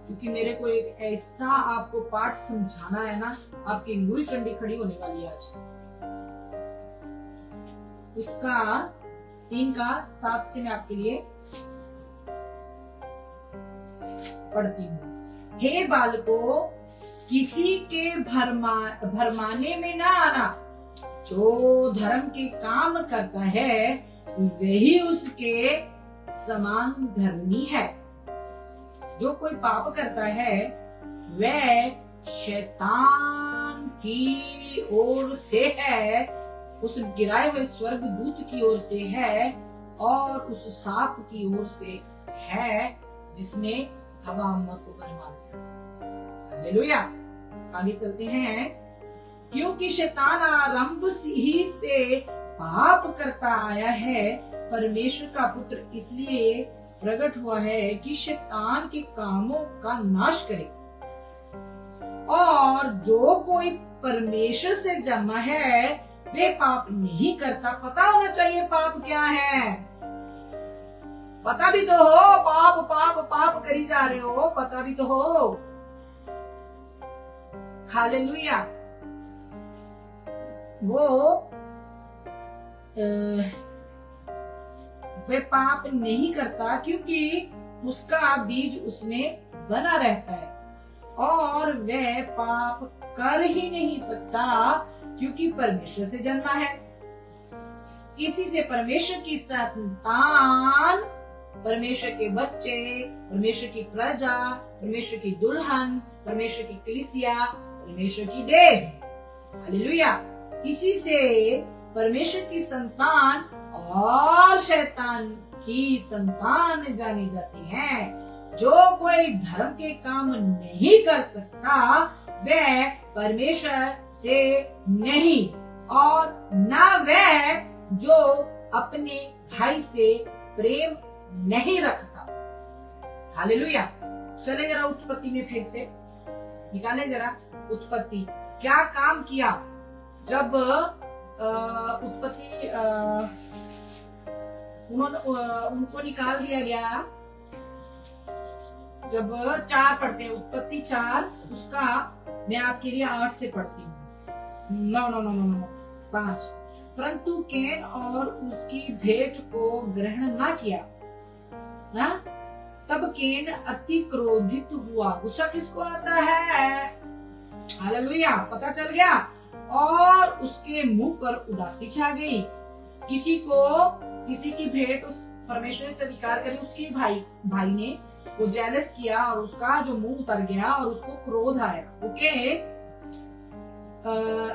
क्योंकि मेरे को एक ऐसा आपको पाठ समझाना है ना, आपकी लूई चंडी खड़ी होने वाली है आज। उसका 3:7 से मैं आपके लिए पढ़ती हूँ। हे बालकों, किसी के भरमाने में ना आना। जो धर्म के काम करता है वही उसके समान धर्मी है। जो कोई पाप करता है वह शैतान की ओर से है, उस गिराए हुए स्वर्ग दूत की ओर से है और उस सांप की ओर से है जिसने हवा अम्मा को भरमा दिया। हालेलुया। आगे चलते हैं। क्योंकि शैतान आरंभ ही से पाप करता आया है, परमेश्वर का पुत्र इसलिए प्रकट हुआ है कि शैतान के कामों का नाश करे। और जो कोई परमेश्वर से जन्मा है वे पाप नहीं करता। पता होना चाहिए पाप क्या है। पता भी तो हो, पाप पाप पाप करी जा रहे हो, पता भी तो हो। हालेलुया। वे पाप नहीं करता क्योंकि उसका बीज उसमें बना रहता है, और वह पाप कर ही नहीं सकता क्योंकि परमेश्वर से जन्मा है। इसी से परमेश्वर की संतान, परमेश्वर के बच्चे, परमेश्वर की प्रजा, परमेश्वर की दुल्हन, परमेश्वर की कलीसिया, परमेश्वर की देह। हालेलुया। इसी से परमेश्वर की संतान और शैतान की संतान जानी जाती है। जो कोई धर्म के काम नहीं कर सकता वह परमेश्वर से नहीं, और न वह जो अपने भाई से प्रेम नहीं रखता। हालेलुया। चले जरा उत्पत्ति में फिर से निकाले जरा उत्पत्ति। क्या काम किया जब उत्पत्ति उनको निकाल दिया गया। जब 4 पढ़ते हैं, उत्पत्ति 4, उसका मैं आपके लिए 8 से पढ़ती हूँ। 5। परंतु कैन और उसकी भेंट को ग्रहण ना किया। तब कैन अति क्रोधित हुआ। गुस्सा किसको आता है? हालेलुया। पता चल गया। और उसके मुंह पर उदासी छा गई। किसी की भेंट उस परमेश्वर से स्वीकार करी, उसके भाई ने वो जेलस किया और उसका जो मुंह उतर गया और उसको क्रोध आया। ओके।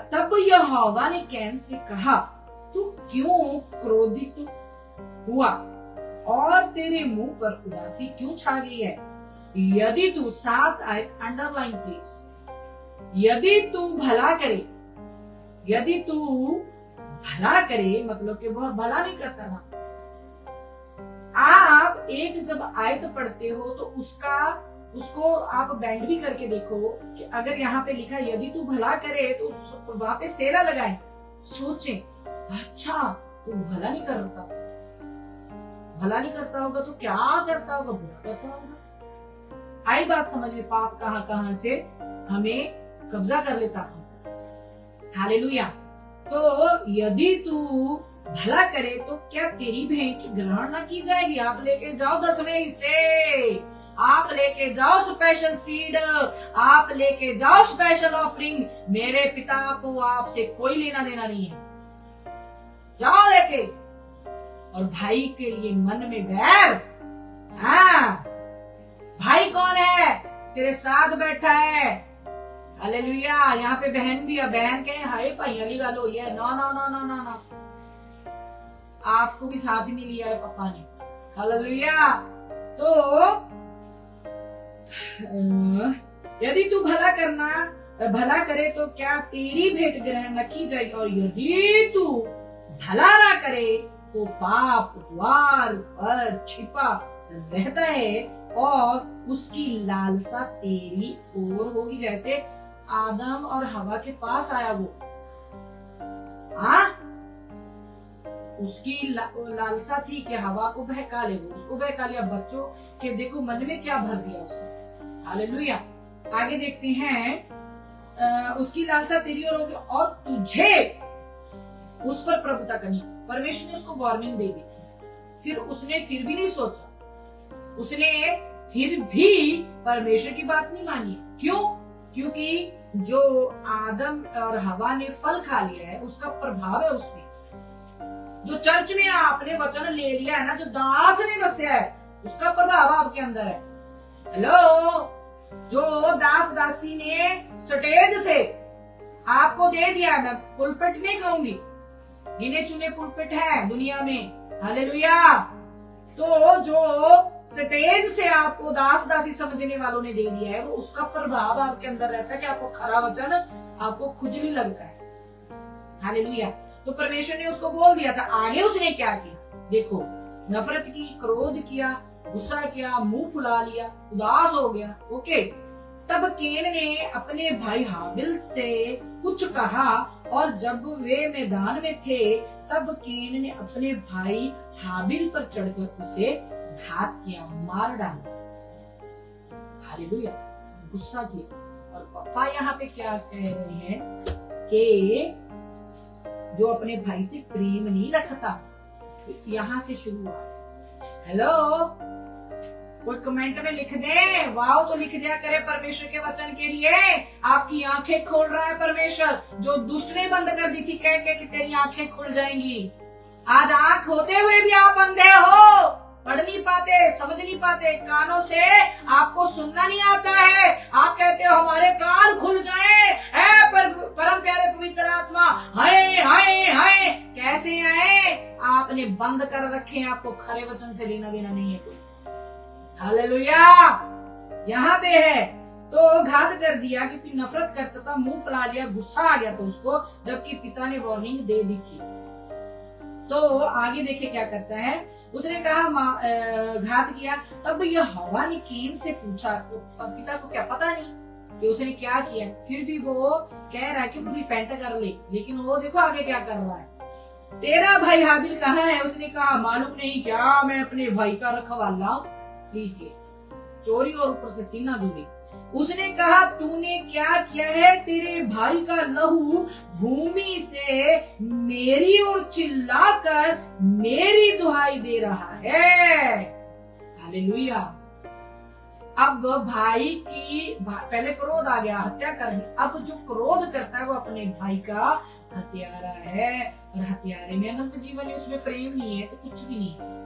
तब यहोवा ने कैन से कहा, तू क्यों क्रोधित हुआ और तेरे मुंह पर उदासी क्यों छा गई है? यदि तू 7 आयत अंडरलाइन प्लीज। यदि तू भला करे, यदि तू भला करे मतलब कि वह भला नहीं करता था। आप एक जब आयत पढ़ते हो तो उसको आप बैंड भी करके देखो कि अगर यहाँ पे लिखा यदि तू भला करे तो वहां पे सेरा लगाए, सोचें अच्छा तू भला नहीं करता, भला नहीं करता होगा तो क्या करता होगा? बुरा करता होगा। आई बात समझ में? पाप कहां से हमें कब्जा कर लेता है। हालेलुया। तो यदि तू भला करे तो क्या तेरी भेंट ग्रहण न की जाएगी। आप लेके जाओ 10वें हिस्से, आप लेके जाओ स्पेशल सीड, आप लेके जाओ स्पेशल ऑफरिंग। मेरे पिता को आपसे कोई लेना देना नहीं है, जाओ लेके। और भाई के लिए मन में बैर, हाँ भाई कौन है? तेरे साथ बैठा है। हालेलुया। यहाँ पे बहन भी है, बहन के हाय भाई वाली गल हुई है। ना ना ना ना ना ना, आपको भी साथ में लिया है पापा ने। हालेलुया। तो यदि तू भला करे तो क्या तेरी भेंट ग्रहण न की जाएगी, और यदि तू भला ना करे तो पाप द्वार पर छिपा रहता है और उसकी लालसा तेरी ओर होगी। जैसे आदम और हवा के पास आया वो, उसकी लालसा थी कि हवा को बहका ले, वो उसको बहका लिया। बच्चों के देखो मन में क्या भर दिया उसने। हालेलुया। आगे देखते हैं, उसकी लालसा तेरी ओर होगी और तुझे उस पर प्रभुता करनी। परमेश्वर ने उसको वार्निंग दे दी थी, फिर उसने फिर भी नहीं सोचा, उसने फिर भी परमेश्वर की बात नहीं मानी। क्यों? क्योंकि जो आदम और हवा ने फल खा लिया है उसका प्रभाव है उसमें। जो चर्च में आपने वचन ले लिया है ना, जो दास ने दसिया है, उसका प्रभाव आपके अंदर है। हेलो, जो दास दासी ने स्टेज से आपको दे दिया, मैं पुलपिट नहीं कहूंगी, गिने चुने पुलपिट है दुनिया में। हालेलुया। तो जो स्टेज से आपको दास दासी समझने वालों ने दे दिया है, वो उसका प्रभाव आपके अंदर रहता है कि आपको खरा वचन आपको खुजली लगता है। हालेलुया। तो परमेश्वर ने उसको बोल दिया था। आगे उसने क्या किया देखो, नफरत की, क्रोध किया, गुस्सा किया, मुंह फुला लिया, उदास हो गया। ओके। तब केन ने अपने भाई हाबिल से कुछ कहा, और जब वे मैदान में थे तब केन ने अपने भाई हाबिल पर चढ़कर उसे घात किया, मार डाला। हालेलुया। गुस्सा किया। और पापा यहाँ पे क्या कह रहे हैं कि जो अपने भाई से प्रेम नहीं रखता, यहां से शुरू हुआ। हेलो, कोई कमेंट में लिख दे, वाओ तो लिख दिया करे परमेश्वर के वचन के लिए। आपकी आंखें खोल रहा है परमेश्वर। जो दुष्ट ने बंद कर दी थी कह के कि तेरी आंखें खुल जाएंगी, आज आंख होते हुए भी आप अंधे हो, पढ़ नहीं पाते, समझ नहीं पाते, कानों से आपको सुनना नहीं आता है। आप कहते हो हमारे कान खुल जाए, परम प्यारे पवित्र आत्मा, हाय हाय हाय, कैसे आए? आपने बंद कर रखे, आपको खरे वचन से लेना देना नहीं है कोई। हालेलुया। यहाँ पे है तो घात कर दिया क्योंकि नफरत करता था, मुंह फुला लिया, गुस्सा आ गया था उसको, जबकि पिता ने वार्निंग दे दी थी। तो आगे देखिए क्या करता है। उसने कहा घात किया। तब ये हवा ने केन से पूछा, तो पिता को क्या पता नहीं कि उसने क्या किया। फिर भी वो कह रहा है कि तू रिपेंट कर ले, लेकिन वो देखो आगे क्या कर रहा है। तेरा भाई हाबिल कहाँ है? उसने कहा मालूम नहीं क्या, मैं अपने भाई का रखवाला हूं। लीजिए, चोरी और ऊपर से सीना दूरी। उसने कहा तूने क्या किया है? तेरे भाई का लहू भूमि से मेरी ओर चिल्लाकर मेरी दुहाई दे रहा है। हालेलुया। अब भाई की पहले क्रोध आ गया, हत्या कर दी। अब जो क्रोध करता है वो अपने भाई का हत्यारा है, और हत्यारे में अनंत जीवन है, उसमें प्रेम नहीं है तो कुछ भी नहीं है।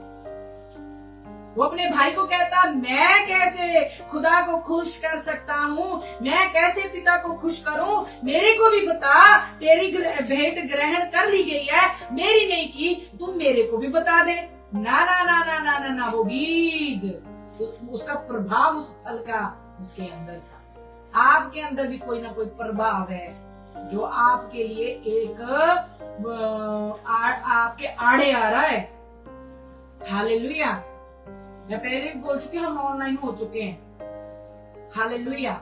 वो अपने भाई को कहता, मैं कैसे खुदा को खुश कर सकता हूँ, मैं कैसे पिता को खुश करूं, मेरे को भी बता। तेरी भेंट ग्रहण कर ली गई है, मेरी नहीं की, तू मेरे को भी बता दे। ना ना ना ना ना ना, ना वो बीज, उसका प्रभाव उस फल का उसके अंदर था। आपके अंदर भी कोई ना कोई प्रभाव है जो आपके लिए एक आपके आड़े आ रहा है। हालेलुया। मैं पहले भी बोल चुकी हूँ, हम ऑनलाइन हो चुके हैं। हालेलुया।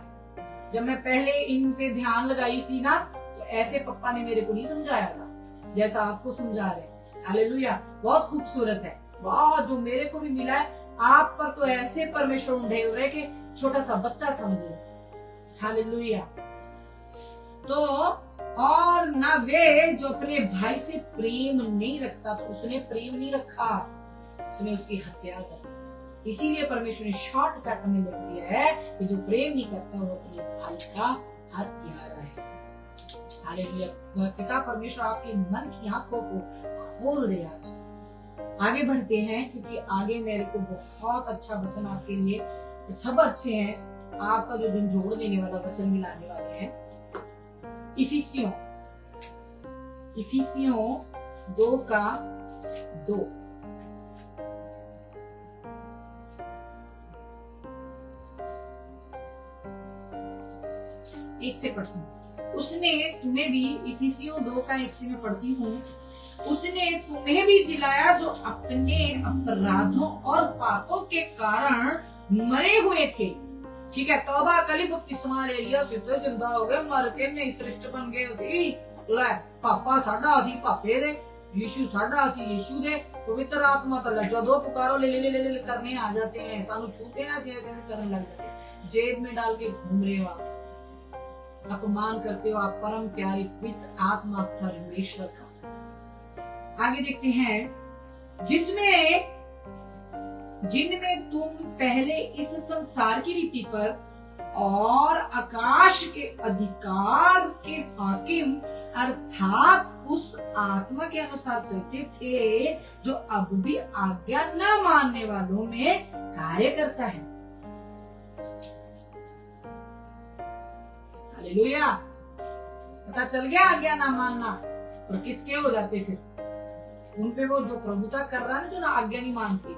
जब मैं पहले इन पे ध्यान लगाई थी ना, तो ऐसे पप्पा ने मेरे को नहीं समझाया था जैसा आपको समझा रहे। हालेलुया। बहुत खूबसूरत है, वाह, जो मेरे को भी मिला है। आप पर तो ऐसे परमेश्वर ढेल रहे कि छोटा सा बच्चा समझ ले। हालेलुया। तो और ना वे जो अपने भाई से प्रेम नहीं रखता, तो उसने प्रेम नहीं रखा, उसने उसकी हत्या कर दी। इसीलिए परमेश्वर ने शॉर्टकट में लिख दिया है कि जो प्रेम नहीं करता वो अपने भाई का हत्यारा है। हालेलुया। पिता परमेश्वर आपके मन की आंखों को खोल दे। आज आगे बढ़ते हैं, क्योंकि आगे मेरे को बहुत अच्छा वचन आपके लिए, सब अच्छे हैं, आपका जो जोड़ देने वाला वचन मिलाने वाले हैं। इफिसियों 2:2। एक से पढ़ती हूँ। उसने तुम्हें भी, इफिसियों 2:1 से मैं पढ़ती हूँ, उसने तुम्हें भी जिलाया जो अपने अपराधों और पापों के कारण मरे हुए थे। ठीक है, तौबा कली बपतिस्मा ले लिया, सिद्धे जिंदा हो गए, मर के नई सृष्टि बन गए। ਅਸੀਂ ਲੈ ਪਾਪਾ ਸਾਡਾ ਅਸੀਂ ਪਾਪੇ ਦੇ, यीशु साਡਾ ਅਸੀਂ यीशु ਦੇ। पवित्र आत्मा तो ਜਦੋਂ पुकारो ले ले ले ले करने आ जाते हैं, सानू छूते हैं, ऐसे करने लग जाते हैं। जेब में डाल के घूम रहे हो आप, अपमान करते हो आप परम प्यारे पवित्र आत्मा परमेश्वर का। आगे देखते हैं, जिनमें तुम पहले इस संसार की रीति पर और आकाश के अधिकार के हाकिम अर्थात उस आत्मा के अनुसार चलते थे, जो अब भी आज्ञा न मानने वालों में कार्य करता है। हालेलुया। पता चल गया आज्ञा ना मानना और किसके हो जाते फिर? उन पे वो जो प्रभुता कर रहा है, जो ना आज्ञा नहीं मानती,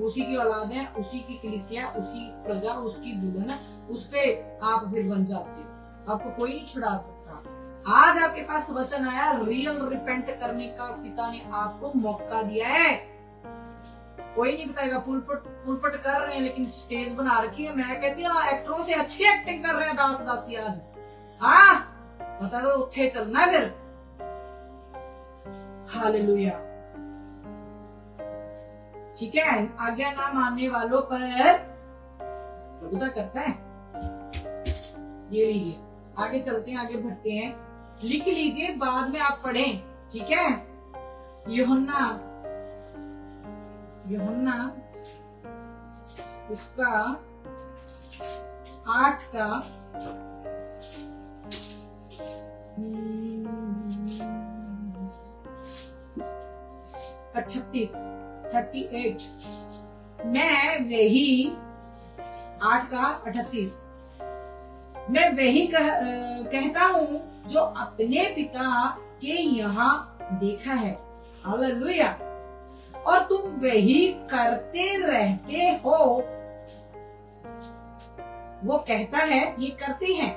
उसी की औलाद है, उसी की कलीसिया, उसी प्रजा, उसकी दुल्हन, उसके आप फिर बन जाते हो। आपको कोई नहीं छुड़ा सकता। आज आपके पास वचन आया, रियल रिपेंट करने का पिता ने आपको मौका दिया है। कोई नहीं बताएगा पुलपट कर रहे हैं, लेकिन स्टेज बना रखी है। मैं कहती हूँ एक्टरों से अच्छी एक्टिंग कर रहे हैं दास दासी आज। हाँ पता तो उठे चलना है फिर। हालेलुया। ठीक है, आज्ञा ना मानने वालों पर प्रभुता करता है। ये लीजिए, आगे चलते हैं, आगे बढ़ते हैं। लिख लीजिए, बाद में आप पढ़ें। ठीक है, यूहन्ना उसका 8 का 38 मैं वही 8 का 38 मैं वही कहता हूँ जो अपने पिता के यहाँ देखा है। हालेलुया। और तुम वही करते रहते हो। वो कहता है, ये करते हैं।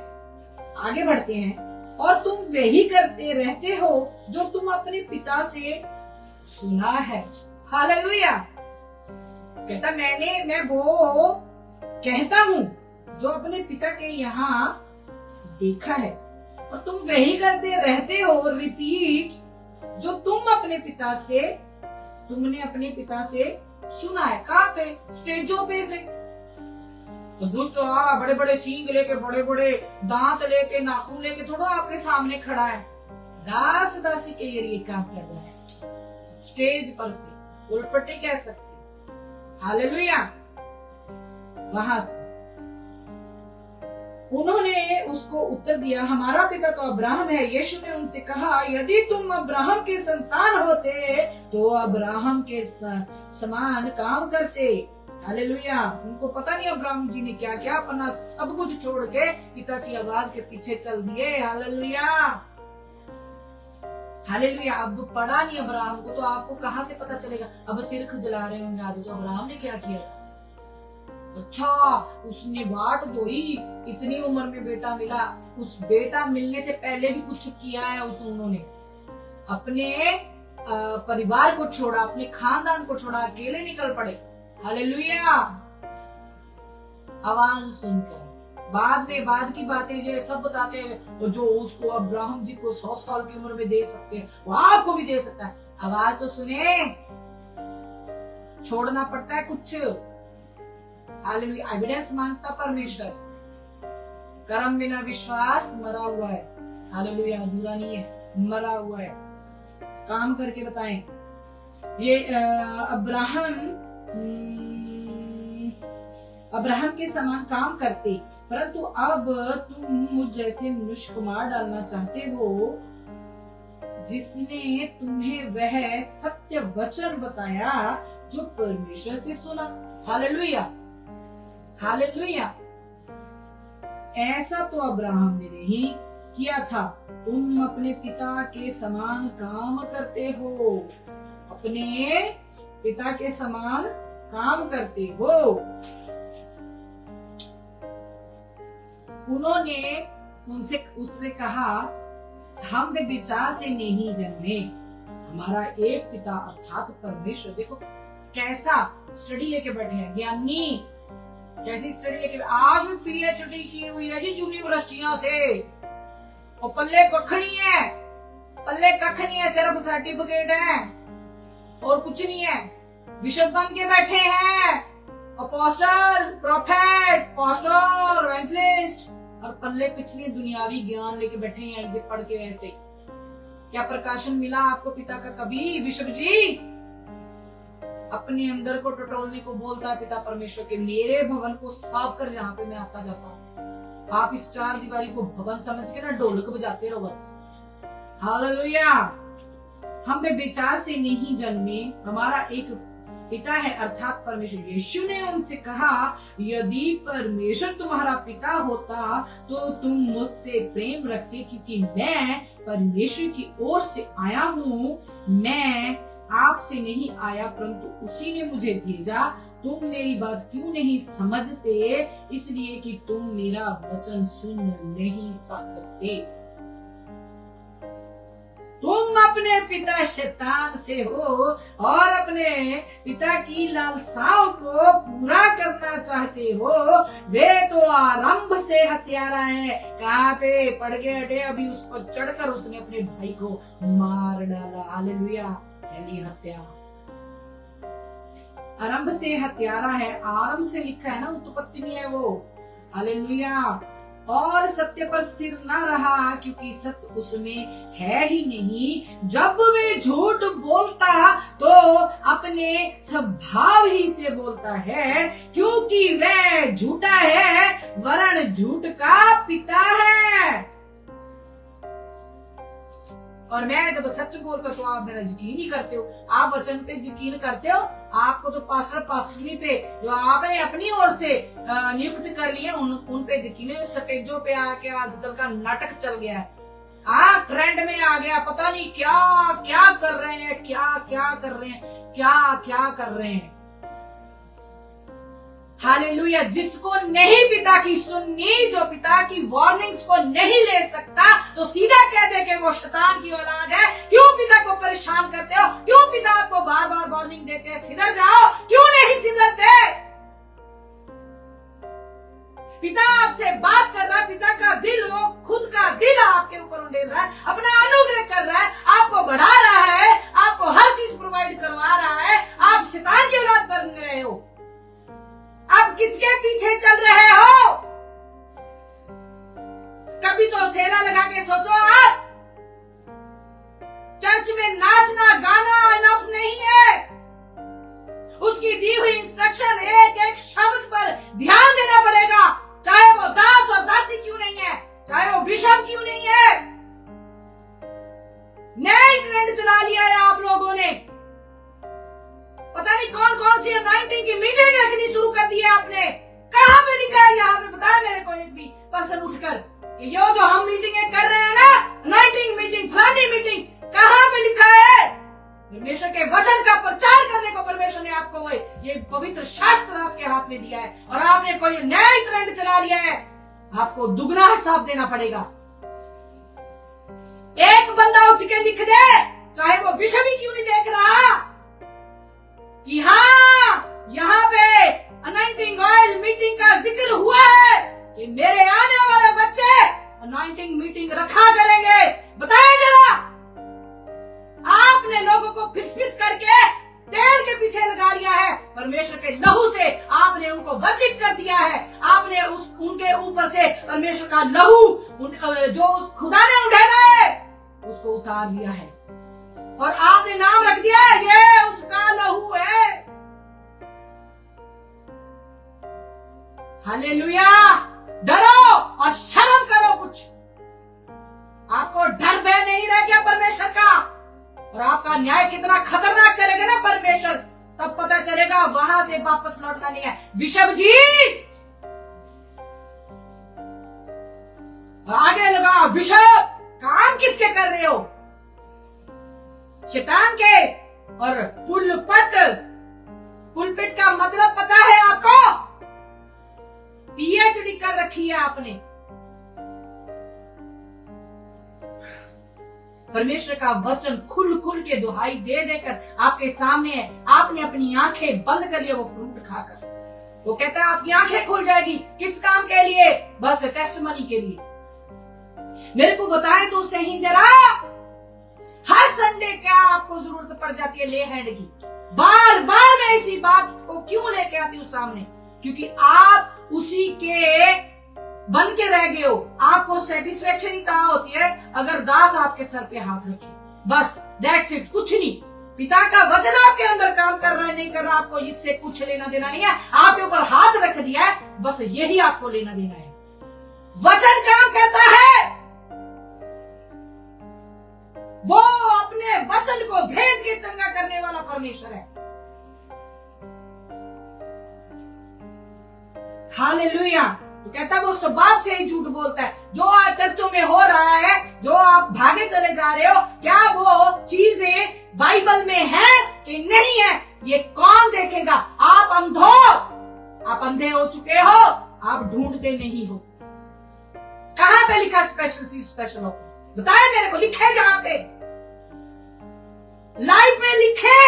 आगे बढ़ते हैं, और तुम वही करते रहते हो जो तुम अपने पिता से सुना है। हालेलुया। कहता मैं वो कहता हूँ जो अपने पिता के यहाँ देखा है, और तुम वही करते रहते हो। रिपीट, जो तुमने अपने पिता से सुना है। कहाँ पे? स्टेजों पे से। तो दुष्ट बड़े बड़े सींग लेके, बड़े बड़े दांत लेके, नाखून लेके थोड़ा आपके सामने खड़ा है। दास दासी के ये काम कर रहा है स्टेज पर से, उलपटे कह सकते। हालेलुया। वहां से उन्होंने उसको उत्तर दिया, हमारा पिता तो अब्राहम है। यीशु ने उनसे कहा, यदि तुम अब्राहम के संतान होते तो अब्राहम के समान काम करते। हालेलुया। उनको पता नहीं अब्राहम जी ने क्या क्या, अपना सब कुछ छोड़ के पिता की आवाज के पीछे चल दिए। हालेलुया। हालेलुया। अब पढ़ा नहीं अब्राहम को, तो आपको कहाँ से पता चलेगा? अब सिर खुजला रहे होंगे आधे, तो अब्राहम ने क्या किया? अच्छा, उसने बाट जोई, इतनी उम्र में बेटा मिला। उस बेटा मिलने से पहले भी कुछ किया है उन्होंने। अपने परिवार को छोड़ा, अपने खानदान को छोड़ा, अकेले निकल पड़े। हालेलुया। आवाज सुनकर बाद की बातें जो सब बताते हैं, जो उसको अब्राहम जी को 100 साल की उम्र में दे सकते हैं, वो आपको भी दे सकता है। आवाज तो सुने, छोड़ना पड़ता है कुछ। हालेलुया। एविडेंस मांगता परमेश्वर। कर्म बिना विश्वास मरा हुआ है। हालेलुया, अधूरा नहीं है, मरा हुआ है। काम करके बताएं। ये अब्राहम के समान काम करते, परंतु अब तुम मुझ जैसे मनुष्य को मार डालना चाहते हो, जिसने तुम्हें वह सत्य वचन बताया जो परमेश्वर से सुना। Hallelujah, hallelujah. ऐसा तो अब्राहम ने नहीं किया था। तुम अपने पिता के समान काम करते हो, अपने पिता के समान काम करते हो। उसने कहा, हम विचार से नहीं जन्मे, हमारा एक पिता अर्थात परमेश्वर। देखो कैसा स्टडी लेके बैठे हैं ज्ञानी, कैसी स्टडी लेके। आज भी पीएचडी की हुई है जी यूनिवर्सिटियों से, और पल्ले कख नहीं है, पल्ले कख नहीं है, सिर्फ सर्टिफिकेट है और कुछ नहीं है। बिशप बन के बैठे हैं, अपोस्टल, प्रोफेट, पास्टर, इवेंजलिस्ट, और पल्ले कुछ नहीं, दुनियावी ज्ञान लेके बैठे हैं इसे पढ़ के। ऐसे क्या प्रकाशन मिला आपको पिता का कभी? बिशप जी अपने अंदर को टटोलने को बोलता है पिता परमेश्वर के, मेरे भवन को साफ कर जहाँ पे मैं आता जाता हूँ। आप इस चार दीवारी को भवन समझ के ना ढोलक बजाते रहो बस। हालेलुया। हम विचार से नहीं जन्मे, हमारा एक पिता है अर्थात परमेश्वर। यीशु ने उनसे कहा, यदि परमेश्वर तुम्हारा पिता होता तो तुम मुझसे प्रेम रखते, क्योंकि मैं परमेश्वर की ओर से आया हूँ। मैं आपसे नहीं आया परंतु उसी ने मुझे भेजा। तुम मेरी बात क्यों नहीं समझते? इसलिए कि तुम मेरा वचन सुन नहीं सकते। तुम अपने पिता शैतान से हो और अपने पिता की लालसाओं को पूरा करना चाहते हो। वे तो आरंभ से हत्यारा है। कहाँ पे पड़ गए हटे? अभी उस पर चढ़कर उसने अपने भाई को मार डाला। हालेलुया। पहली हत्या आरंभ से हत्यारा है। आरंभ से लिखा है ना, उत्पत्ति में है वो। हालेलुया। और सत्य पर स्थिर न रहा, क्योंकि सत्य उसमें है ही नहीं। जब वे झूठ बोलता तो अपने स्वभाव ही से बोलता है, क्योंकि वह झूठा है वरन झूठ का पिता है। और मैं जब सच बोलता तो आप मेरा यकीन नहीं करते हो। आप वचन पे यकीन करते हो। आपको तो पास्टरी पे जो आपने अपनी ओर से नियुक्त कर लिए उन पे यकीन है। स्टेजों पे आके आजकल का नाटक चल गया है। आप ट्रेंड में आ गया, पता नहीं क्या क्या कर रहे हैं, क्या क्या कर रहे हैं, क्या क्या कर रहे हैं। हालेलुया। जिसको नहीं पिता की सुननी, जो पिता की वार्निंग्स को नहीं ले सकता, तो सीधा कह दे कि वो शैतान की औलाद है। क्यों पिता को परेशान करते हो? क्यों पिता आपको बार बार वार्निंग देते हैं सिधर जाओ? क्यों नहीं सिधरते? पिता आपसे बात कर रहा है, पिता का दिल, वो खुद का दिल आपके ऊपर उंडेल रहा है, अपना अनुग्रह कर रहा है, आपको बढ़ा रहा है, आपको हर चीज प्रोवाइड करवा रहा है। आप शैतान की औलाद बन रहे हो। आप किसके पीछे चल रहे हो? कभी तो सेला लगा के सोचो। आप चर्च में नाचना गाना इनफ नहीं है। उसकी दी हुई इंस्ट्रक्शन, एक एक शब्द पर ध्यान देना पड़ेगा, चाहे वो दास और दासी क्यों नहीं है, चाहे वो बिशप क्यों नहीं है। नए ट्रेंड चला लिया है आप लोगों ने। पता नहीं कौन कौन सी अनाइंटिंग की मीटिंग रखनी शुरू कर दी है आपने। कहाँ पे लिखा है? यहाँ पे बताया मेरे को एक भी पर्सन उठकर, ये जो हम मीटिंगें कर रहे हैं ना, अनाइंटिंग मीटिंग, फलानी मीटिंग, कहाँ पे लिखा है? परमेश्वर के वचन का प्रचार करने को परमेश्वर ने आपको ये पवित्र शास्त्र आपके हाथ में दिया है, और आपने कोई नया ट्रेंड चला लिया है। आपको दुगना हिसाब देना पड़ेगा। एक बंदा उठ के लिख दे, चाहे वो विषय भी क्यों नहीं देख रहा, कि हाँ यहाँ पे अनाइंटिंग ऑयल मीटिंग का जिक्र हुआ है कि मेरे आने वाले बच्चे अनाइंटिंग मीटिंग रखा करेंगे। बताया जरा। आपने लोगों को फिस करके तेल के पीछे लगा लिया है। परमेश्वर के लहू से आपने उनको वंचित कर दिया है। आपने उनके उनके ऊपर से परमेश्वर का लहू जो खुदा ने उठेरा है उसको उतार दिया है और आपने नाम रख दिया है ये उसका लहू है। हालेलुया। डरो और शर्म करो कुछ। आपको डर भय नहीं रह गया परमेश्वर का, और आपका न्याय कितना खतरनाक करेगा ना परमेश्वर, तब पता चलेगा वहां से वापस लौटना नहीं है। विषभ जी आगे लगा, विषभ काम किसके कर रहे हो? शैतान के। और पुलपिट का मतलब पता है आपको? पीएचडी कर रखी है आपने। परमेश्वर का वचन खुल खुल के दुहाई दे देकर आपके सामने है, आपने अपनी आंखें बंद कर लिया वो फ्रूट खाकर। वो कहता है आपकी आंखें खुल जाएगी। किस काम के लिए? बस टेस्टमनी के लिए। मेरे को बताएं तो सही जरा, हर संडे क्या आपको जरूरत पड़ जाती है ले हैंड की? बार बार मैं इसी बात को क्यों लेके आती हूँ सामने? क्योंकि आप उसी के बन के रह गए हो। आपको सेटिस्फेक्शन ही कहाँ होती है? अगर दास आपके सर पे हाथ रखे, बस दैट्स इट, कुछ नहीं। पिता का वचन आपके अंदर काम कर रहा है नहीं कर रहा, आपको इससे कुछ लेना देना नहीं है। आपके ऊपर हाथ रख दिया है, बस यही आपको लेना देना है। वचन काम करता है, वो अपने वचन को भेज के चंगा करने वाला परमेश्वर है। हालेलुया। तो कहता है वो स्वभाव से ही झूठ बोलता है। जो आज चर्चों में हो रहा है, जो आप भागे चले जा रहे हो, क्या वो चीजें बाइबल में है कि नहीं है, ये कौन देखेगा? आप अंधे हो चुके हो, आप ढूंढते नहीं हो। कहां पे लिखा स्पेशल सीड स्पेशल ऑफर? बताए मेरे को, लिखे जहां पे लाइव में लिखे,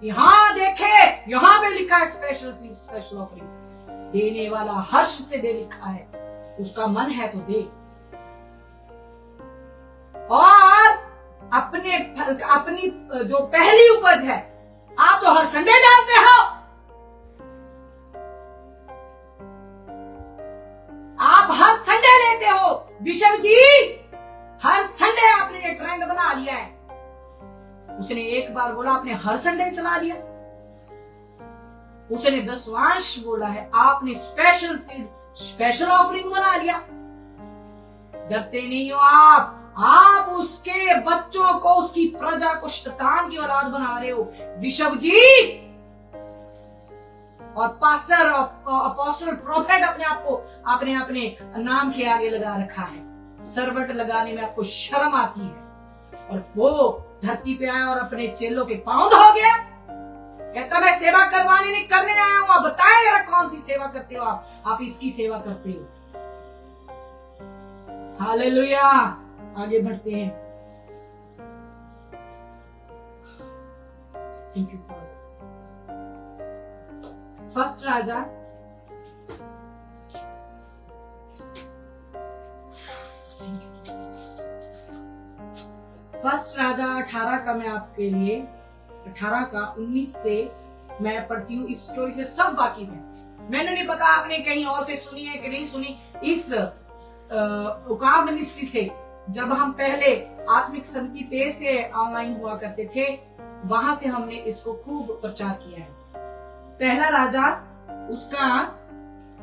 यहां देखे, यहां पे लिखा है स्पेशल सीड स्पेशल ऑफरिंग। देने वाला हर्ष से दे लिखा है, उसका मन है तो दे। और अपनी जो पहली उपज है, आप तो हर संडे डालते हो। आप हर संडे लेते हो। विषव जी हर संडे आपने ये ट्रेंड बना लिया है। उसने एक बार बोला, आपने हर संडे चला लिया। उसने दशवांश बोला है, आपने स्पेशल सीड स्पेशल ऑफरिंग बना लिया। डरते नहीं हो आप उसके बच्चों को, उसकी प्रजा को शैतान की औलाद बना रहे हो विषभ जी। और पास्टर अपोस्टल प्रोफेट अपने आप को अपने नाम के आगे लगा रखा है। सर्वट लगाने में आपको शर्म आती है। और वो धरती पे आया और अपने चेलों के पांव धो गया। कहता मैं सेवा करवाने नहीं, करने आया हूं। आप बताएं जरा कौन सी सेवा करते हो आप इसकी सेवा करते हो। हालेलुया। आगे बढ़ते हैं। थैंक यू फॉर फर्स्ट राजा फर्स्ट राजा 18 का मैं आपके लिए 18 का 19 से मैं पढ़ती हूँ। इस स्टोरी से सब वाकिफ है। मैंने नहीं पता आपने कहीं और से सुनी है कि नहीं सुनी। इस उकाब मिनिस्ट्री से जब हम पहले आत्मिक समिति पे से ऑनलाइन हुआ करते थे, वहां से हमने इसको खूब प्रचार किया है। पहला राजा उसका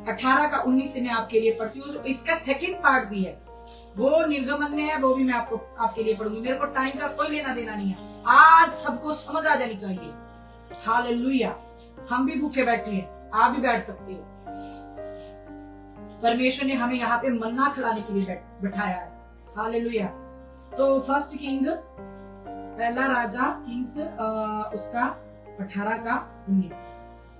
18 का 19 से मैं आपके लिए पढ़ती हूँ। इसका सेकंड पार्ट भी है, वो निर्गमन में है, वो भी मैं आपके लिए पढ़ूंगी। मेरे को टाइम का कोई लेना देना नहीं है। आज सबको समझ आ जानी चाहिए। हालेलुया। हम भी भूखे बैठे हैं, आप भी बैठ सकते हो। परमेश्वर ने हमें यहाँ पे मन्ना खिलाने के लिए बैठाया है। हालेलुया। तो फर्स्ट किंग, पहला राजा किंग्स उसका 18 का 19।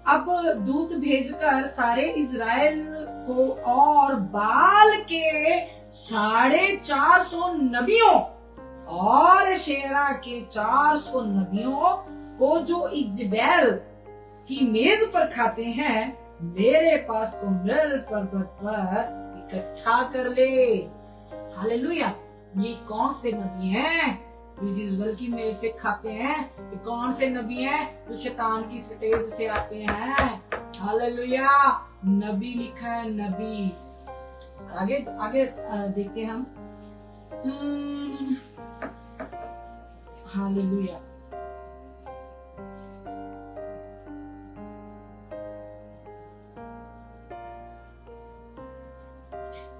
अब दूत भेजकर सारे इजराइल को और बाल के 450 नबियों और शेरा के 400 नबियों को जो इजबेल की मेज पर खाते हैं, मेरे पास को मिल पर्वत पर इकट्ठा कर ले। हालेलुया। ये कौन से नबी हैं जो इजबेल की मेज से खाते हैं? ये कौन से नबी हैं जो शैतान की स्टेज से आते हैं? हालेलुया। नबी लिखा है, नबी। आगे आगे देखते हैं हम। हालेलुया।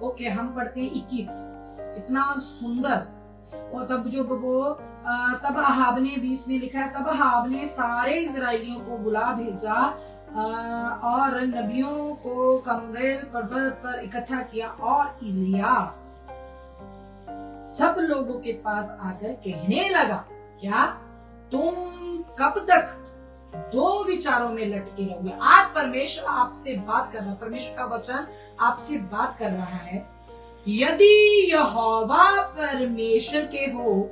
ओके, हम पढ़ते हैं 21। इतना सुंदर। और तब जो वो तब अहाब ने 20 में लिखा है, तब अहाब ने सारे इजराइलियों को बुला भेजा और नबियों को कर्मेल पर्वत पर इकट्ठा किया और एलिया सब लोगों के पास आकर कहने लगा, क्या तुम कब तक दो विचारों में लटके रहोगे? आज परमेश्वर आपसे बात कर रहा है, परमेश्वर का वचन आपसे बात कर रहा है। यदि यहोवा परमेश्वर के हो,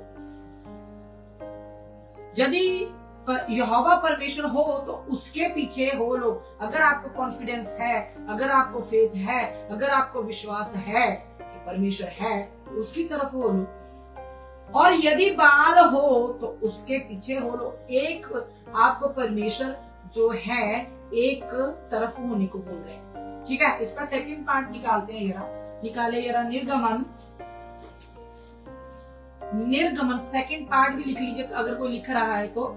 यदि यहोवा परमेश्वर हो तो उसके पीछे हो लो। अगर आपको कॉन्फिडेंस है, अगर आपको फेथ है, अगर आपको विश्वास है कि परमेश्वर है, तो उसकी तरफ हो लो। और यदि बाल हो तो उसके पीछे हो लो। एक आपको परमेश्वर जो है एक तरफ होने को बोल रहे हैं, ठीक है। इसका सेकंड पार्ट निकालते हैं जरा, निकाले जरा। निर्गमन सेकंड पार्ट भी लिख लीजिए अगर कोई लिख रहा है तो।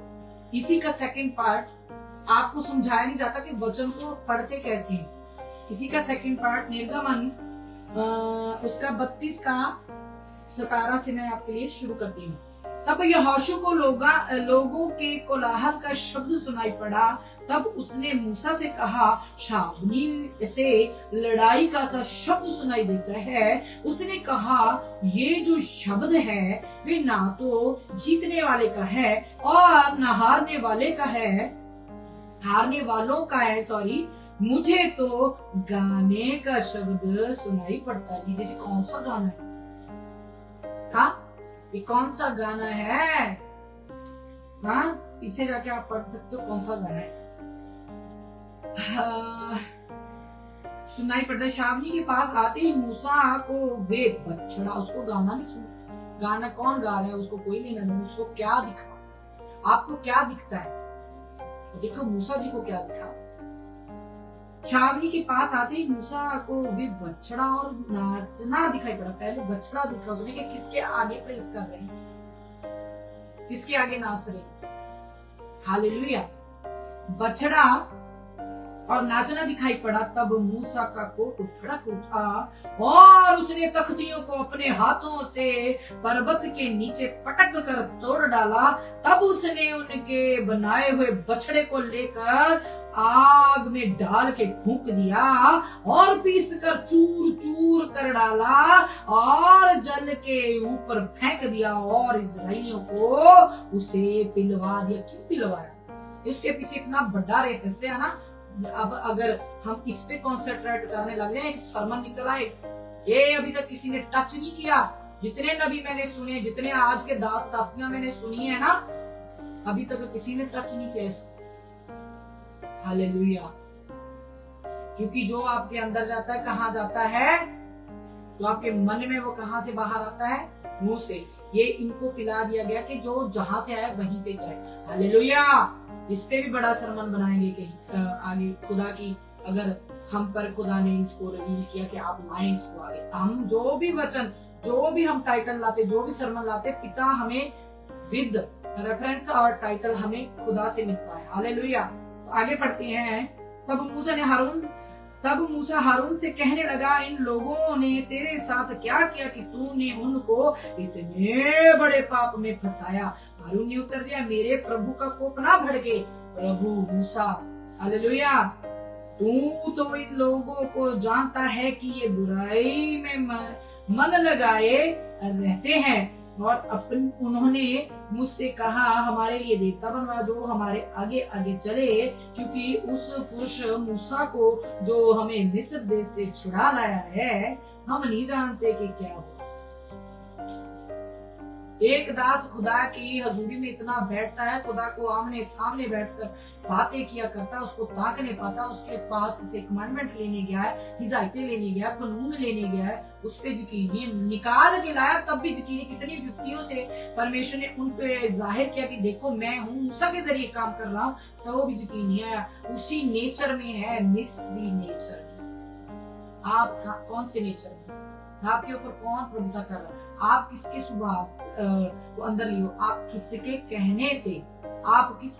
इसी का सेकंड पार्ट आपको समझाया नहीं जाता कि वचन को पढ़ते कैसे हैं। इसी का सेकंड पार्ट निर्गमन उसका 32 का 17 से मैं आपके लिए शुरू करती हूँ। तब यहोशू को लोगों के कोलाहल का शब्द सुनाई पड़ा। तब उसने मूसा से कहा, छावनी से लड़ाई का सा शब्द सुनाई देता है। उसने कहा, ये जो शब्द है वे ना तो जीतने वाले का है और ना हारने वाले का है, हारने वालों का है, सॉरी। मुझे तो गाने का शब्द सुनाई पड़ता है। लीजिए, कौन सा गाना है? हाँ, ये कौन सा गाना है? हाँ, पीछे जाके आप पढ़ सकते हो कौन सा गाना है। सुनाई पड़ता है, छावनी के पास आते ही मूसा को वे बछड़ा, उसको गाना नहीं सुन, गाना कौन गा रहा है उसको कोई लेना नहीं। उसको क्या दिखा? आपको क्या दिखता है? देखो मूसा जी को क्या दिखा। छावनी के पास आते ही मूसा को वे बछड़ा और नाचना दिखाई पड़ा। पहले बछड़ा दिखा उसने कि किसके आगे प्रेस कर रहे हैं, किसके आगे नाच रहे हैं। हालेलुया। बछड़ा और नाचना दिखाई पड़ा। तब मूसा का कोप भड़क उठा और उसने तख्तियों को अपने हाथों से पर्वत के नीचे पटक कर तोड़ डाला। तब उसने उनके बनाए हुए बछड़े को लेकर आग में डाल के फूंक दिया और पीस कर चूर चूर कर डाला और जल के ऊपर फेंक दिया और इजराइलियों को उसे पिलवा दिया। क्यों पिलवाया? इसके पीछे इतना बड़ा रहस्य है ना। अब अगर हम इस पे कॉन्सेंट्रेट करने लगे, एक सरमन निकल आए, ये अभी तक किसी ने टच नहीं किया। जितने नबी मैंने सुने, जितने आज के दास दासियां मैंने सुनी है ना, अभी तक किसी ने टच नहीं किया इसको। हालेलुया। क्योंकि जो आपके अंदर जाता है कहाँ जाता है? तो आपके मन में वो कहाँ से बाहर आता है? मुंह से। ये इनको पिला दिया गया कि जो जहां से आया वहीं पे जाए। हालेलुया। इस पे भी बड़ा सरमन बनाएंगे कहीं आगे। खुदा की अगर हम पर खुदा ने इसको रिवील किया कि आप लाएं इसको आगे, हम जो भी वचन, जो भी हम टाइटल लाते, जो भी सरमन लाते, पिता हमें विद रेफरेंस और टाइटल हमें खुदा से मिलता है। हालेलुया। तो आगे पढ़ते हैं। तब मूसा हारून से कहने लगा, इन लोगों ने तेरे साथ क्या किया कि तूने उनको इतने बड़े पाप में फंसाया? हारून ने उत्तर दिया, मेरे प्रभु का कोप ना भड़के। प्रभु मूसा, हालेलुया, तू तो इन लोगों को जानता है कि ये बुराई में मन लगाए रहते हैं और उन्होंने मुझसे कहा, हमारे लिए देवता बनवा जो हमारे आगे आगे चले, क्योंकि उस पुरुष मूसा को जो हमें मिस्र देश से छुड़ा लाया है, हम नहीं जानते कि क्या हो। एक दास खुदा की हजूरी में इतना बैठता है, खुदा को आमने सामने बैठकर बातें किया करता है, उसको ताक नहीं पाता। उसके पास से कमांडमेंट लेने गया है, हिदायतें लेने गया, कानून लेने गया है, उस पे यकीन निकाल के लाया, तब भी यकीन। कितनी युक्तियों से परमेश्वर ने उन पे जाहिर किया कि देखो मैं हूँ, मूसा के जरिए काम कर रहा हूँ, तो वो भी यकीन नहीं आया। उसी नेचर में है, मिस्री नेचर। आप कौन से नेचर में, आपके ऊपर कौन प्रभुता कर रहा है, आप किसके स्वभाव को अंदर लियो, आप किसके कहने से, आप किस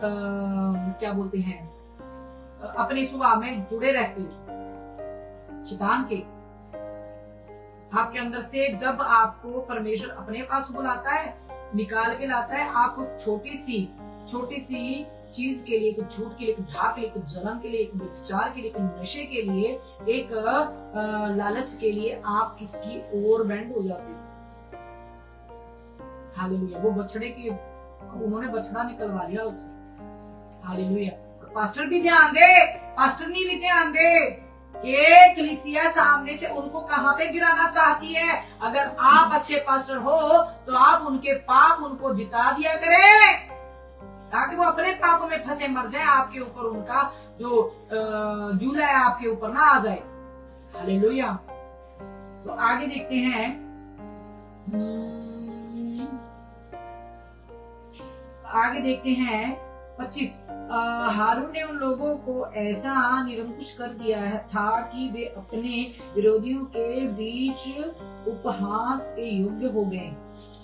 क्या बोलते हैं अपने स्वभाव में जुड़े रहते हो शैतान के। आपके अंदर से जब आपको परमेश्वर अपने पास बुलाता है, निकाल के लाता है, आपको छोटी सी चीज के लिए, एक झूठ के लिए, एक ढाक के लिए, एक जलन के लिए, एक विचार के लिए, एक नशे के लिए, एक लालच के लिए आप किसकी ओर बेंड हो जाते हो। हालेलुया। वो बछड़े की, उन्होंने बछड़ा निकलवा लिया उससे। हालेलुया। पास्टर भी ध्यान दे, पास्टरनी भी ध्यान दे कि कलीसिया सामने से उनको कहां पे गिराना चाहती है। अगर आप अच्छे पास्टर हो तो आप उनके पाप उनको जिता दिया करें, ताकि वो अपने पाप में फंसे मर जाए, आपके ऊपर उनका जो जूला है आपके ऊपर ना आ जाए। हालेलुया। तो आगे देखते हैं, आगे देखते हैं 25। हारून ने उन लोगों को ऐसा निरंकुश कर दिया था कि वे अपने विरोधियों के बीच उपहास के योग्य हो गए।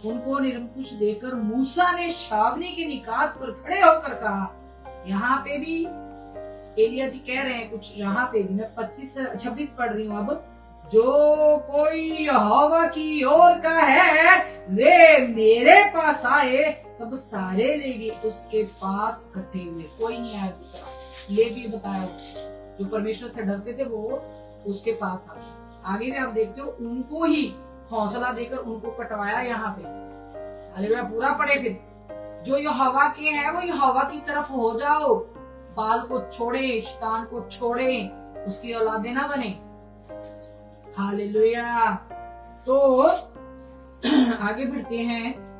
उनको निरंकुश देकर मूसा ने छावनी के निकास पर खड़े होकर कहा। यहाँ पे भी एलिया जी कह रहे हैं कुछ, यहाँ पे भी मैं 26 पढ़ रही हूँ अब। जो कोई यहोवा की ओर का है वे मेरे पास आए। तब सारे लेवी उसके पास इकट्ठे हुए, कोई नहीं आया दूसरा। लेवी बताया जो परमेश्वर से डरते थे वो उसके पास आए। आगे भी आप देखते हो, उनको ही हौसला देकर उनको कटवाया यहाँ पे। हालेलुया। पूरा पढ़े फिर। जो यहोवा के हैं वो यहोवा की तरफ हो जाओ, बाल को छोड़े, शैतान को छोड़े, उसकी औलादे ना बने। हालेलुया। तो आगे बढ़ते हैं।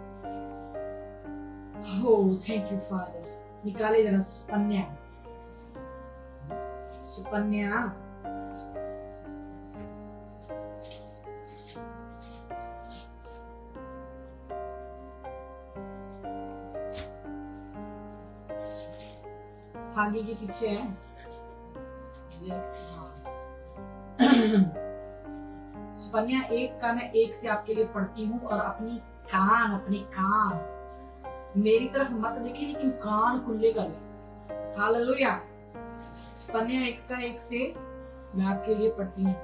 Oh, thank you, Father. निकाले जरा सुपन्या। आगे के पीछे है। सुपन्या 1 का मैं 1 से आपके लिए पढ़ती हूँ, और अपने कान मेरी तरफ मत देखिए, लेकिन कान खुले कर ले। हालेलुया। सुपन्या 1 का 1 से मैं आपके लिए पढ़ती हूँ।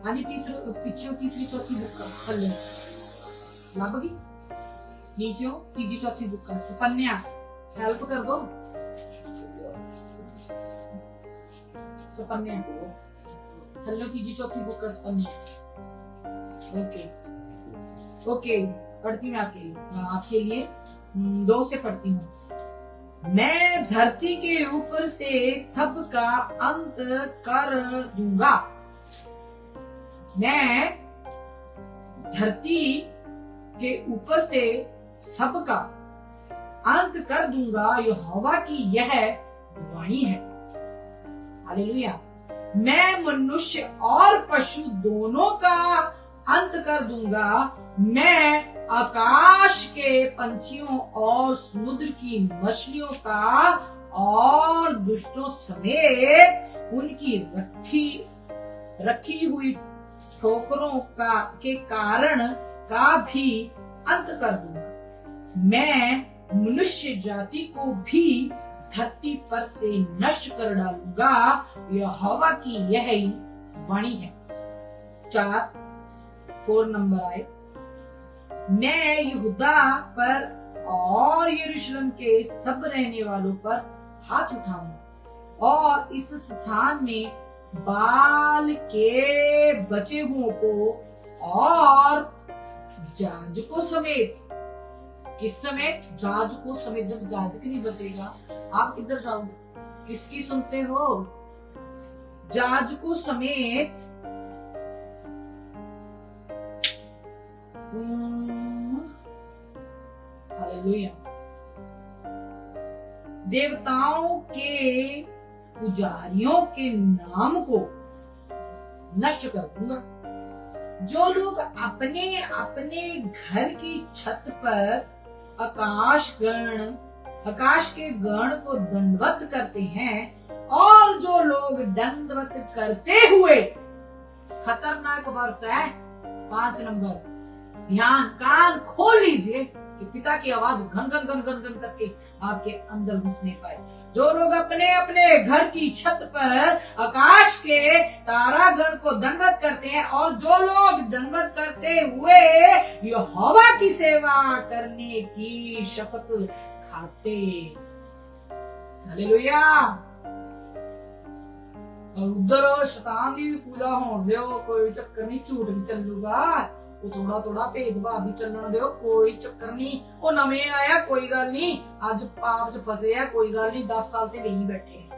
हाँ जी, तीसरी चौथी बुक का पढ़ ले, लगभग नीचे तीसरी चौथी बुक का सुपन्या, हेल्प कर दो सुपन्या को। हेलो, तीसरी चौथी बुक का सुपन्या। ओके पढ़ती मैं आपके लिए 2 से पढ़ती हूँ। मैं धरती के ऊपर से सबका अंत कर दूंगा। मैं धरती के ऊपर से सबका अंत कर दूंगा, यहोवा की यह वाणी है। हालेलुया। मैं मनुष्य और पशु दोनों का अंत कर दूंगा। मैं आकाश के पंछियों और समुद्र की मछलियों का और दुष्टों समेत उनकी रखी हुई ठोकरों के कारण का भी अंत कर दूंगा। मैं मनुष्य जाति को भी धरती पर से नष्ट कर डालूंगा, यहोवा की यही वाणी है। 4 नंबर आए। मैं यहूदा पर और यरूशलेम के सब रहने वालों पर हाथ उठाऊंगा, और इस स्थान में बाल के बचे हुओं को और जाजकों समेत, किस समेत? जाजकों समेत। जब जाजक नहीं बचेगा आप किधर जाओगे? किसकी सुनते हो? जाजकों समेत हालेलुया देवताओं के पुजारियों के नाम को नष्ट कर दूंगा। जो लोग अपने अपने घर की छत पर आकाश के गण को दंडवत करते हैं, और जो लोग दंडवत करते हुए खतरनाक वर्ष है 5 नंबर। ध्यान, कान खोल लीजिए कि पिता की आवाज घन घन घन घन घन करके आपके अंदर घुसने पाए। जो लोग अपने अपने घर की छत पर आकाश के तारागण को दंडवत करते हैं और जो लोग दंडवत करते हुए यहोवा की सेवा करने की शपथ खाते। हालेलुया। उधर शैतान की पूजा होने दो, कोई चक्कर नहीं, झूठ भी चलूगा, वो थोड़ा थोड़ा भेदभाव भी चलन दो, कोई चक्कर नहीं। वो नवे आया कोई गल नहीं, आज पाप च फसे है कोई गल नहीं, 10 साल से वही बैठे हैं।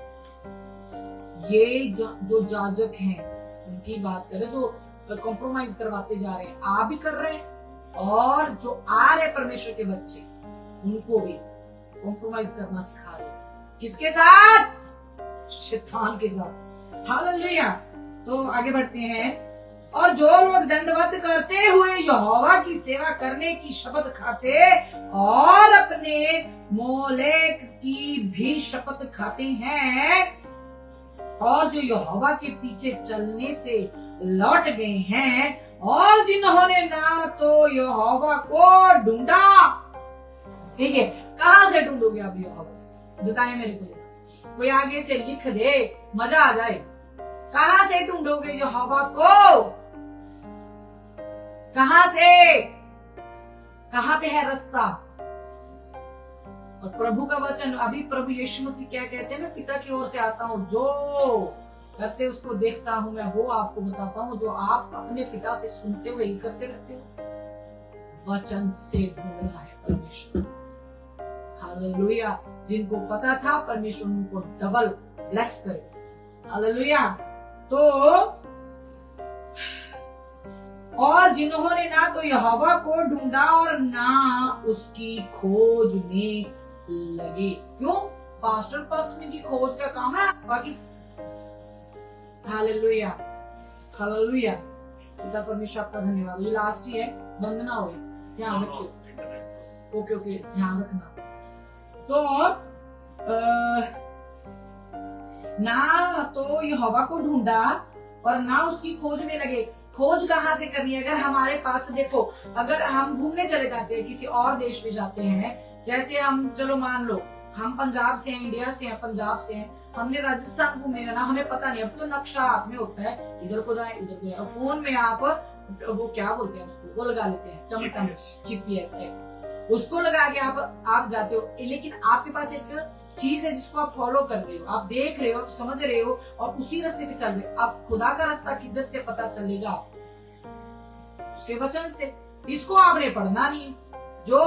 ये जो जाजक हैं उनकी बात करें, जो कॉम्प्रोमाइज करवाते जा रहे हैं, आप भी कर रहे हैं, और जो आ रहे परमेश्वर के बच्चे उनको भी कॉम्प्रोमाइज करना सिखा रहे हैं। किसके साथ? शैतान के साथ। हालेलुया। तो आगे बढ़ते हैं। और जो लोग दंडवत करते हुए यहोवा की सेवा करने की शपथ खाते और अपने मोलेक की भी शपथ खाते हैं, और जो यहोवा के पीछे चलने से लौट गए हैं, और जिन्होंने ना तो यहोवा को ढूंढा। ठीक है, कहां से ढूंढोगे आप यहोवा? बताएं मेरे को, कोई आगे से लिख दे, मजा आ जाए। कहां से ढूंढोगे यहोवा को? कहां से? कहां पे है रास्ता? और प्रभु का वचन, अभी प्रभु यीशु मसीह क्या कहते हैं? मैं पिता की ओर से आता हूं, जो करते उसको देखता हूं, मैं वो आपको बताता हूं, जो आप अपने पिता से सुनते हुए ही करते रहते हो। वचन से ढूंढना है परमेश्वर। हालेलुया। जिनको पता था परमेश्वर उनको डबल ब्लेस करे। हालेलुया। तो और जिन्होंने ना तो यहोवा को ढूंढा और ना उसकी खोज में लगे। क्यों? पास्टर की खोज का काम है बाकी। हालेलुया। हालेलुया। पिता परमेश्वर आपका धन्यवाद। ये लास्ट ही है, बंद ना हो, ध्यान रखिए। ओके ओके, ध्यान रखना। तो ना तो यहोवा को ढूंढा और ना उसकी खोज में लगे। खोज कहाँ से करनी है? अगर हमारे पास, देखो, अगर हम घूमने चले जाते हैं, किसी और देश में जाते हैं, जैसे हम, चलो मान लो हम पंजाब से हैं, इंडिया से हैं, पंजाब से हैं, हमने राजस्थान घूमने जाना, हमें पता नहीं, अब तो नक्शा हाथ में होता है, इधर को जाए उधर को जाए, फोन में आप वो क्या बोलते हैं उसको, वो लगा लेते हैं, टमटम GPS है, उसको लगा के आप जाते हो। लेकिन आपके पास एक चीज है जिसको आप फॉलो कर रहे हो, आप देख रहे हो, आप समझ रहे हो, और उसी रास्ते पे चल रहे हो। आप खुदा का रास्ता किधर से पता चलेगा? उसके वचन से। इसको आपने पढ़ना नहीं। जो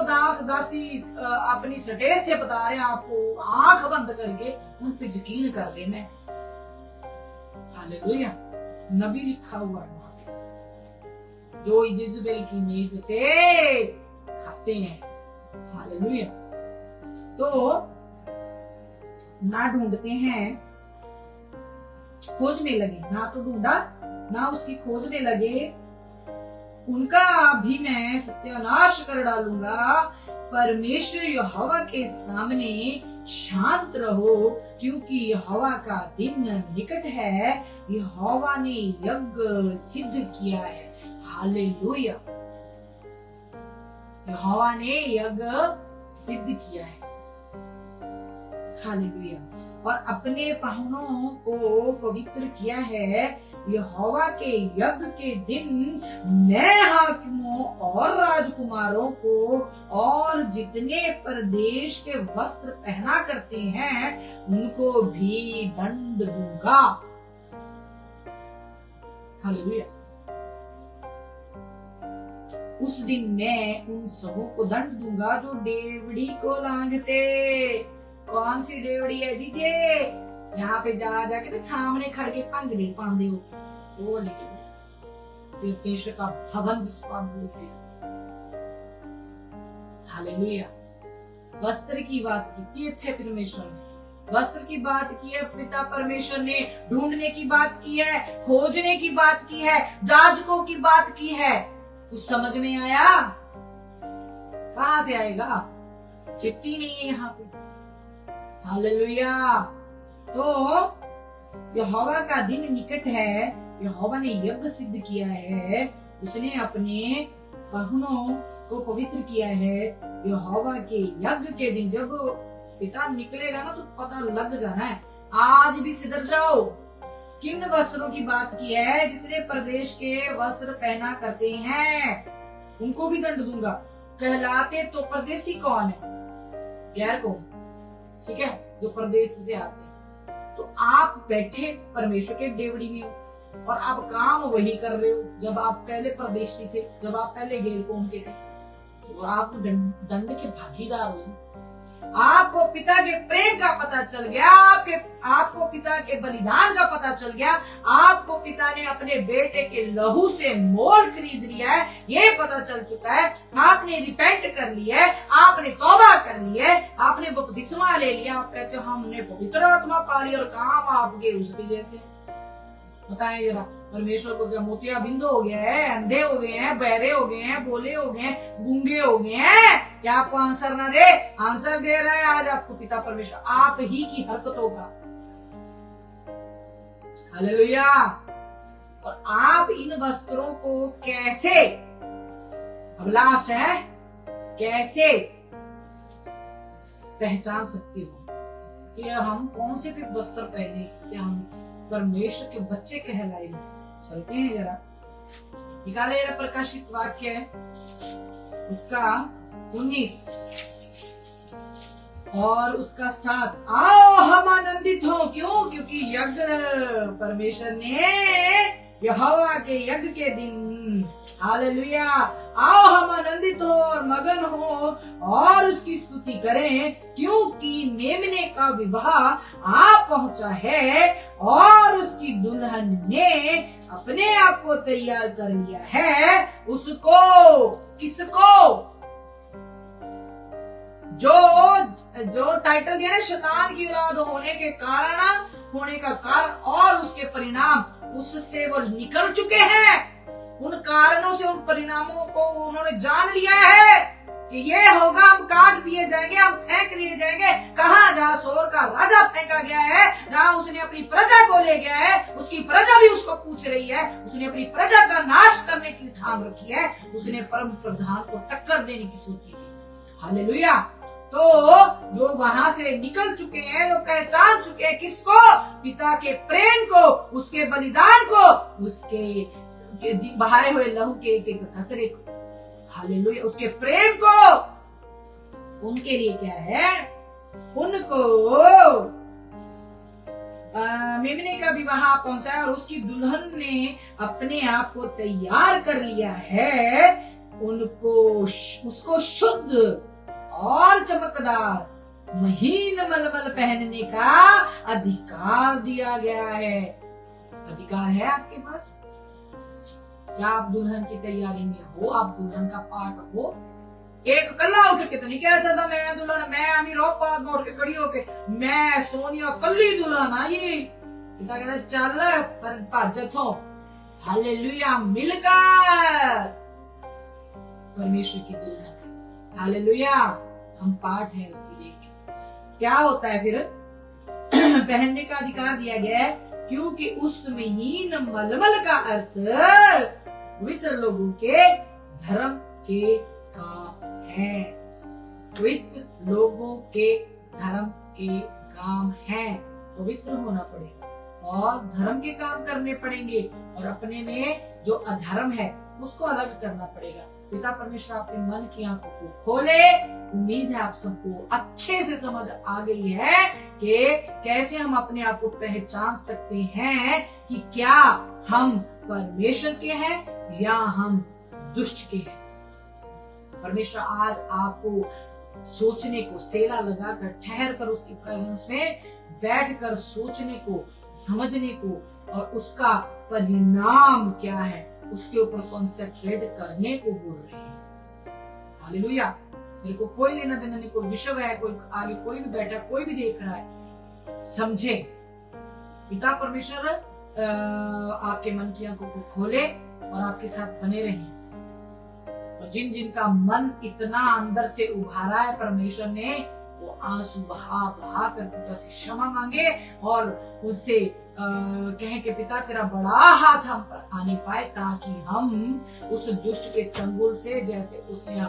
दास दासी अपनी स्टेज से बता रहे हैं, आपको आंख बंद करके उन पे यकीन कर लेना है। हालेलुया। नबी लिखा हुआ है वहां पे, जो इजेबेल की मेज से खाते हैं। हालेलुया। तो ना ढूंढते हैं, खोज में लगे, ना तो ढूंढा ना उसकी खोज में लगे, उनका भी मैं सत्यानाश कर डालूंगा। परमेश्वर यहोवा के सामने शांत रहो, क्योंकि यहोवा का दिन निकट है, यहोवा ने यज्ञ सिद्ध किया है। हालेलुया। यहोवा ने यज्ञ सिद्ध किया है। हालेलुया। और अपने पाहुनों को पवित्र किया है। यहोवा के यज्ञ के दिन मैं हाकिमों और राजकुमारों को और जितने प्रदेश के वस्त्र पहना करते हैं उनको भी दंड दूंगा। हालेलुया। उस दिन मैं उन सबों को दंड दूंगा जो डेवड़ी को लांघते। कौन सी डेवड़ी है जीजे? यहाँ पे जाके तो सामने खड़ के भंगड़े पांदे हो, वो वाली डेवड़ी, परमेश्वर का भवन जिसको आप बोलते हैं। हालेलुया। वस्त्र की बात की थे परमेश्वर ने, वस्त्र की बात की है पिता परमेश्वर ने, ढूंढने की बात की है, खोजने की बात की है, जाजकों की बात की है। कुछ समझ में आया? कहां से आएगा? चिट्ठी नहीं है यहाँ पे। हालेलुया। तो यहोवा का दिन निकट है, यहोवा ने यज्ञ सिद्ध किया है, उसने अपने बहनों को पवित्र किया है। यहोवा के यज्ञ के दिन जब पिता निकलेगा ना तो पता लग जाना है। आज भी सिधर जाओ। किन वस्त्रों की बात की है? जितने प्रदेश के वस्त्र पहना करते हैं उनको भी दंड दूंगा। कहलाते तो परदेसी कौन है? गैर कौन, ठीक है, जो प्रदेश से आते हैं। तो आप बैठे परमेश्वर के डेवड़ी में हो और आप काम वही कर रहे हो जब आप पहले परदेशी थे, जब आप पहले गैर कौम के थे। तो आप दंड के भागीदार हो। आपको पिता के प्रेम का पता चल गया, आपको पिता के बलिदान का पता चल गया, आपको पिता ने अपने बेटे के लहू से मोल खरीद लिया है, ये पता चल चुका है। आपने रिपेंट कर लिया है, आपने तौबा कर लिया है, आपने बपतिस्मा ले लिया। आप कहते हो हमने पवित्र आत्मा पा ली, और काम आपके उसके जैसे। बताएं जरा, परमेश्वर को क्या मोतिया बिंदु हो गया है? अंधे हो गए हैं, बहरे हो गए हैं, बोले हो गए हैं, गूंगे हो गए हैं? क्या आपको आंसर ना दे? आंसर दे रहा है आज आपको पिता परमेश्वर, आप ही की हरकतों का। हालेलुया। और आप इन वस्त्रों को कैसे, अब लास्ट है, कैसे पहचान सकते हो कि हम कौन से भी वस्त्र पहने जिससे हम परमेश्वर के बच्चे कहलाए? चलते हैं जरा, निकाले जरा प्रकाशित वाक्य है उसका 19 और उसका 7। आओ हम आनंदित हो। क्यों? क्योंकि यज्ञ परमेश्वर ने यहोवा के यज्ञ के दिन, हालेलुया, आओ हम आनंदित हो और मगन हो और उसकी स्तुति करें, क्योंकि मेमने का विवाह आ पहुंचा है और उसकी दुल्हन ने अपने आप को तैयार कर लिया है। उसको, किसको? जो टाइटल दिया ना, शैतान की औलाद होने का कारण और उसके परिणाम, उससे वो निकल चुके हैं। उन कारणों से, उन परिणामों को उन्होंने जान लिया है कि ये होगा, हम काट दिए जाएंगे, हम फेंक दिए जाएंगे। कहाँ? जहाँ सोर का राजा फेंका गया है, जहाँ उसने अपनी प्रजा को ले गया है, उसकी प्रजा भी उसको पूछ रही है, उसने अपनी प्रजा का नाश करने की ठान रखी है, उसने परम प्रधान को टक्कर देने की सोची थी। हालेलुया। तो जो वहां से निकल चुके हैं, जो पहचान चुके हैं, किसको? पिता के प्रेम को, उसके बलिदान को, उसके बहाए हुए लहू के एक कतरे को, हालेलुया, उसके प्रेम को, उनके लिए क्या है? उनको मेमने का विवाह पहुंचाया और उसकी दुल्हन ने अपने आप को तैयार कर लिया है। उसको शुद्ध और चमकदार महीन मलमल पहनने का अधिकार दिया गया है। अधिकार है आपके पास? क्या आप दुल्हन की तैयारी में हो? आप दुल्हन का पार्ट हो? एक कल्ला उठ के तो नहीं कह सकता मैं दुल्हन, मैं अमीर पाद में उठ के खड़ी होके मैं सोनिया कल्ली दुल्हन आई। पिता कहता चल पर भजत हो, हालेलुया, मिलकर परमेश्वर की दुल्हन। हालेलुया, हम पार्ट है उसकी। देख क्या होता है फिर? पहनने का अधिकार दिया गया है क्योंकि उस महीन मलमल का अर्थ पवित्र लोगों के धर्म के काम है। पवित्र लोगों के धर्म के काम है। पवित्र होना पड़ेगा और धर्म के काम करने पड़ेंगे और अपने में जो अधर्म है उसको अलग करना पड़ेगा। पिता परमेश्वर आपके मन की आंखों को खोले। उम्मीद है आप सबको अच्छे से समझ आ गई है कि कैसे हम अपने आप को पहचान सकते हैं कि क्या हम परमेश्वर के हैं या हम दुष्ट के हैं। परमेश्वर आज आपको सोचने को, सेला लगाकर ठहर कर उसकी प्रेजेंस में बैठकर सोचने को, समझने को और उसका परिणाम क्या है उसके ऊपर कॉन्सेंट्रेट करने को बोल रहे हैं। हालेलुया। मेरे को कोई लेना देना नहीं, कोई विषय है, कोई आगे कोई भी बैठा, कोई भी देख रहा है, समझे। पिता परमेश्वर आपके मन की आंखों को खोले और आपके साथ बने रहें। और जिन जिन का मन इतना अंदर से उभारा है परमेश्वर ने वो आंसू बहा बहा कर पिता से क्षमा मांगे और उनसे कहें कि पिता तेरा बड़ा हाथ हम पर आने पाए, ताकि हम उस दुष्ट के चंगुल से, जैसे उसने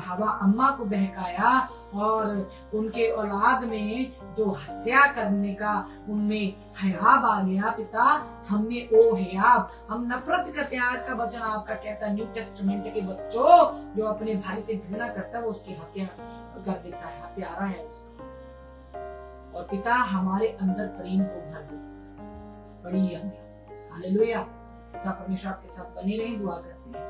हवा अम्मा को बहकाया और उनके औलाद में जो हत्या करने का उनमें हयाब आ गया, पिता हमें ओ हयाब, हम नफरत करते हैं। आज का वचन आपका कहता है न्यू टेस्टमेंट के बच्चों, जो अपने भाई से घृणा करता है वो उसकी हत्या कर देता है, हत्यारा है उसका। और पिता हमारे अंदर प्रेम को भर दे, बड़ी हालेलुया। पिता परमेश्वर आपके साथ बने रहे, दुआ करते हैं,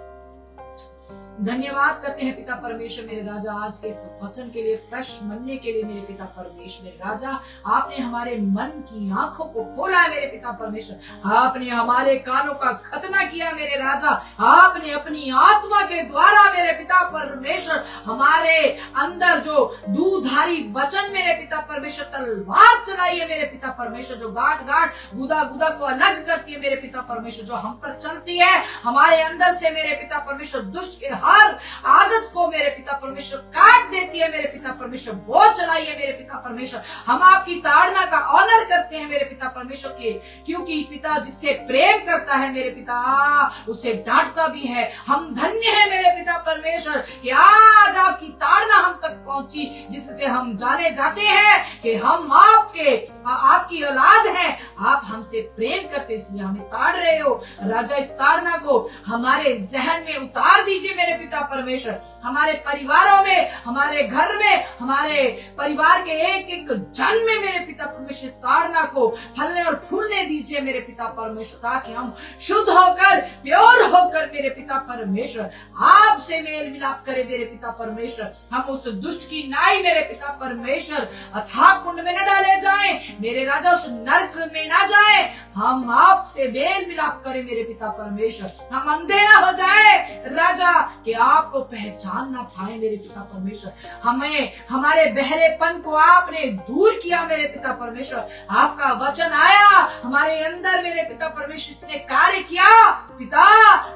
धन्यवाद करते हैं पिता परमेश्वर मेरे राजा, आज के इस वचन के लिए, फ्रेश मनने के लिए मेरे पिता परमेश्वर मेरे राजा। आपने हमारे मन की आंखों को खोला है मेरे पिता परमेश्वर, आपने हमारे कानों का खतना किया मेरे राजा, आपने अपनी आत्मा के द्वारा मेरे पिता परमेश्वर हमारे अंदर जो दूधारी वचन मेरे पिता परमेश्वर तलवार चलाई है मेरे पिता परमेश्वर, जो गांठ गांठ गुदा गुदा को अलग करती है मेरे पिता परमेश्वर, जो हम पर चलती है हमारे अंदर से मेरे पिता परमेश्वर, दुष्ट के हर आदत को मेरे पिता परमेश्वर काट देती है मेरे पिता परमेश्वर, वो चलाई है मेरे पिता परमेश्वर। हम आपकी ताड़ना का ऑनर करते हैं मेरे पिता परमेश्वर के, क्योंकि पिता जिससे प्रेम करता है मेरे पिता उसे डांटता भी है। हम धन्य है मेरे पिता परमेश्वर कि आज आपकी ताड़ना हम तक पहुंची, जिससे हम जाने जाते हैं कि हम आपकी औलाद हैं, आप हमसे प्रेम करते, इसलिए हमें ताड़ रहे हो राजा। इस ताड़ना को हमारे जहन में उतार दीजिए मेरे पिता परमेश्वर, हमारे परिवारों में, हमारे घर में, हमारे परिवार के एक एक जन में मेरे पिता परमेश्वर ताड़ना को फलने और फूलने दीजिए मेरे पिता परमेश्वर, ताकि हम शुद्ध होकर, प्योर होकर मेरे पिता परमेश्वर आपसे मेल मिलाप करें मेरे पिता परमेश्वर। हम उस दुष्ट की नाई मेरे पिता परमेश्वर अथाह कुंड में न डाले जाएं मेरे राजा, उस नरक में ना जाए, हम आपसे मेल मिलाप करें मेरे पिता परमेश्वर। हम अंधे ना हो जाए राजा कि आपको पहचान ना पाए मेरे पिता परमेश्वर, हमें हमारे बहरेपन को आपने दूर किया मेरे पिता परमेश्वर। आपका वचन आया हमारे अंदर मेरे पिता परमेश्वर, इसने कार्य किया पिता,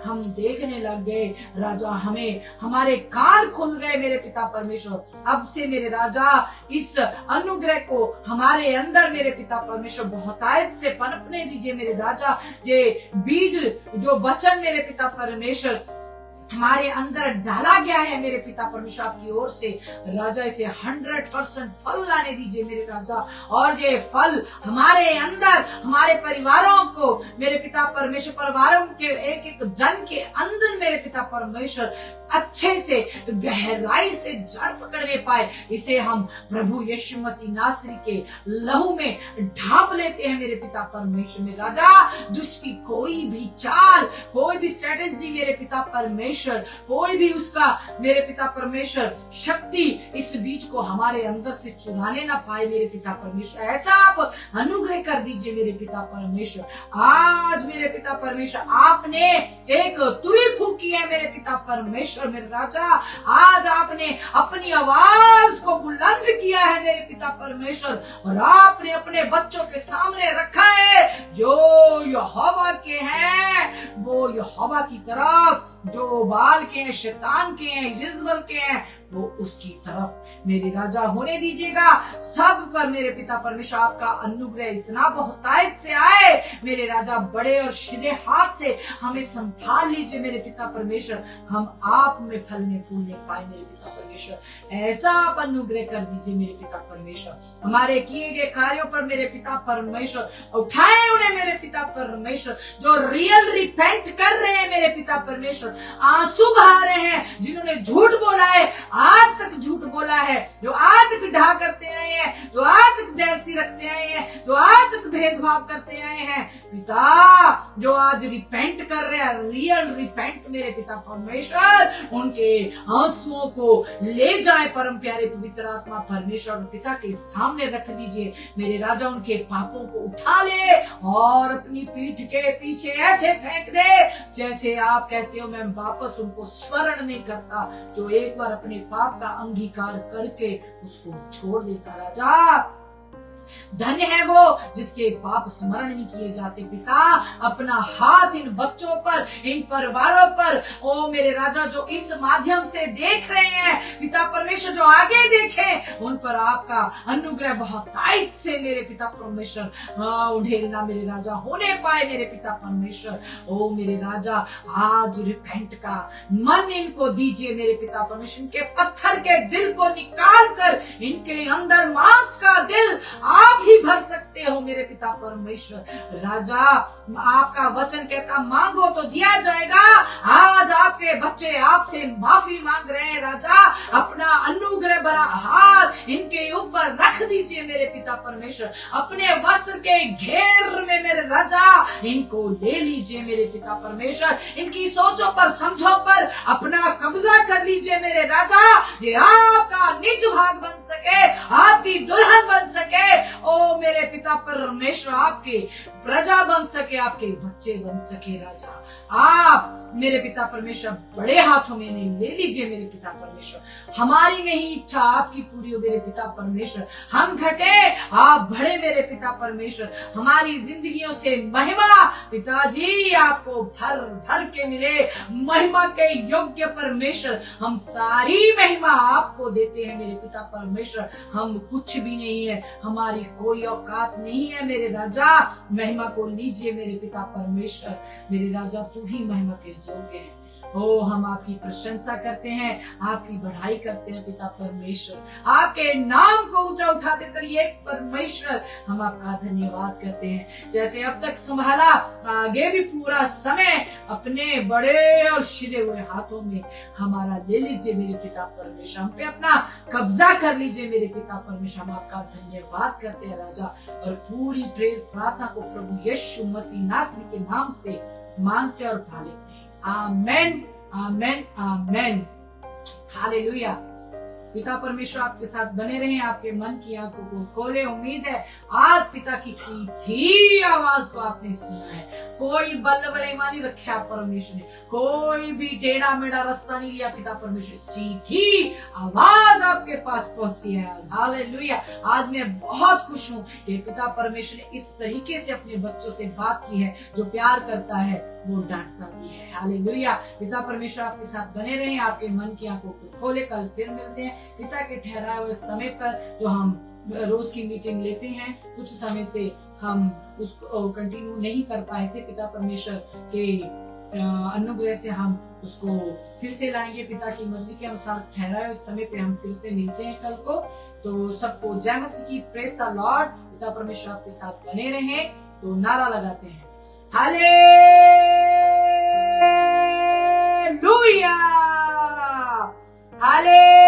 हम देखने लग गए राजा, हमें हमारे कान खुल गए मेरे पिता परमेश्वर। अब से मेरे राजा इस अनुग्रह को हमारे अंदर मेरे पिता परमेश्वर बहुतायत से पनपने दीजिए मेरे राजा। ये बीज जो वचन मेरे पिता परमेश्वर हमारे अंदर डाला गया है मेरे पिता परमेश्वर आपकी ओर से राजा, इसे 100% फल लाने दीजिए मेरे राजा, और ये फल हमारे अंदर, हमारे परिवारों को मेरे पिता परमेश्वर, परिवारों के एक एक जन के अंदर मेरे पिता परमेश्वर अच्छे से गहराई से जड़ पकड़ने पाए। इसे हम प्रभु यीशु मसीह नासरी के लहू में ढांप लेते हैं मेरे पिता परमेश्वर मेरे राजा। दुष्ट की कोई भी चाल, कोई भी स्ट्रेटेजी मेरे पिता परमेश्वर, कोई भी उसका मेरे पिता परमेश्वर शक्ति इस बीज को हमारे अंदर से चुराने ना पाए मेरे पिता परमेश्वर। ऐसा आप अनुग्रह कर दीजिए मेरे पिता परमेश्वर। आज मेरे पिता परमेश्वर आपने एक तुरी फूकी है मेरे पिता परमेश्वर मेरे राजा, आज आपने अपनी आवाज को बुलंद किया है मेरे पिता परमेश्वर, और आपने अपने बच्चों के सामने रखा है जो यहोवा के हैं, वो यहोवा की तरफ, जो बाल के हैं, शैतान के हैं, यिज्बल के हैं, वो उसकी तरफ मेरे राजा होने दीजिएगा। सब पर मेरे पिता परमेश्वर आपका अनुग्रह इतना बहुतायत से आए मेरे राजा, बड़े और शिले हाथ से हमें संभाल लीजिए मेरे पिता परमेश्वर, हम आप में फलने फूलने पाए मेरे पिता परमेश्वर। ऐसा आप अनुग्रह कर दीजिए मेरे पिता परमेश्वर। हमारे किए गए कार्यों पर मेरे पिता परमेश्वर उठाए उन्हें मेरे पिता परमेश्वर, जो रियल रिपेंट कर रहे हैं मेरे पिता परमेश्वर, आंसू बहा रहे हैं, जिन्होंने झूठ बोला है, आज तक झूठ बोला है, जो आज तक ढा करते आए हैं, जो आज तक जेलसी रखते आए हैं, जो आज तक भेदभाव करते आए हैं पिता, जो आज रिपेंट कर रहे हैं, रियल रिपेंट मेरे पिता परमेश्वर, उनके आंसुओं को ले जाए परम प्यारे पवित्र आत्मा परमेश्वर पिता के सामने रख दीजिए मेरे राजा। उनके पापों को उठा ले और अपनी पीठ के पीछे ऐसे फेंक दे जैसे आप कहते हो मैं वापस उनको स्मरण नहीं करता, जो एक बार अपने पाप का अंगीकार करके उसको छोड़ देता राजा। धन्य है वो जिसके पाप स्मरण नहीं किए जाते। पिता, अपना हाथ इन बच्चों पर, इन परिवारों पर, ओ मेरे राजा, जो इस माध्यम से देख रहे हैं, पिता परमेश्वर जो आगे देखें, उन पर आपका अनुग्रह बहुत तायत से मेरे पिता परमेश्वर उंडेलना मेरे राजा होने पाए मेरे पिता परमेश्वर। ओ मेरे राजा, आज रिपेंट का मन इनको दीजिए मेरे पिता परमेश्वर। इनके पत्थर के दिल को निकाल कर इनके अंदर मांस का दिल आप ही भर सकते हो मेरे पिता परमेश्वर। राजा, आपका वचन कहता मांगो तो दिया जाएगा। आज आपके बच्चे आपसे माफी मांग रहे हैं राजा। अपना अनुग्रह भरा हाथ इनके ऊपर रख दीजिए मेरे पिता परमेश्वर। अपने वस्त्र के घेर में मेरे राजा इनको ले लीजिए मेरे पिता परमेश्वर। इनकी सोचों पर, समझों पर अपना कब्जा कर लीजिए मेरे राजा। ये आपका निज भाग बन सके, आपकी दुल्हन बन सके। ओ मेरे पिता परमेश्वर, आपके प्रजा बन सके, आपके बच्चे बन सके राजा। आप मेरे पिता परमेश्वर बड़े हाथों में नहीं ले लीजिए मेरे पिता परमेश्वर। हमारी नहीं इच्छा, आपकी पूरी हो मेरे पिता परमेश्वर। हम घटे, आप बढ़े मेरे पिता परमेश्वर। हमारी जिंदगियों से महिमा पिताजी आपको भर भर के मिले। महिमा के योग्य परमेश्वर, हम सारी महिमा आपको देते हैं मेरे पिता परमेश्वर। हम कुछ भी नहीं है, हमारी कोई औकात नहीं है मेरे राजा। महिमा को लीजिए मेरे पिता परमेश्वर। मेरे राजा, तू ही महिमा के योग्य है। ओ, हम आपकी प्रशंसा करते हैं, आपकी बढ़ाई करते हैं पिता परमेश्वर। आपके नाम को ऊंचा उठाते करिए परमेश्वर। हम आपका धन्यवाद करते हैं। जैसे अब तक संभाला, आगे भी पूरा समय अपने बड़े और शिरे हुए हाथों में हमारा ले लीजिए मेरे पिता परमेश्वर। हम पे अपना कब्जा कर लीजिए मेरे पिता परमेश्वर। हम आपका धन्यवाद करते हैं राजा, और पूरी प्रार्थना को प्रभु यीशु मसीह नासरी के नाम से मांगते और पा लेते हैं। Amen, amen, amen, hallelujah. पिता परमेश्वर आपके साथ बने रहें, आपके मन की आंखों को खोले। उम्मीद है आज पिता की सीधी आवाज को आपने सुना है। कोई बल्लबड़ेवा नहीं रखा परमेश्वर ने, कोई भी टेढ़ा मेढ़ा रास्ता नहीं लिया पिता परमेश्वर। सीधी आवाज आपके पास पहुंची है। हालेलुया। आज मैं बहुत खुश हूँ कि पिता परमेश्वर ने इस तरीके से अपने बच्चों से बात की है। जो प्यार करता है वो डांटता भी है। हालेलुया। पिता परमेश्वर आपके साथ बने रहें, आपके मन की आंखों को खोले। कल फिर मिलते हैं पिता के ठहराए हुए समय पर, जो हम रोज की मीटिंग लेते हैं। कुछ समय से हम उसको कंटिन्यू नहीं कर पाए थे, पिता परमेश्वर के अनुग्रह से हम उसको फिर से लाएंगे। पिता की मर्जी के अनुसार ठहराए उस समय पे हम फिर से मिलते हैं कल को। तो सबको जय मसीह की, प्रेज द लॉर्ड। पिता परमेश्वर आपके साथ बने रहे। तो नारा लगाते हैं, हालेलुया, हालेलुया।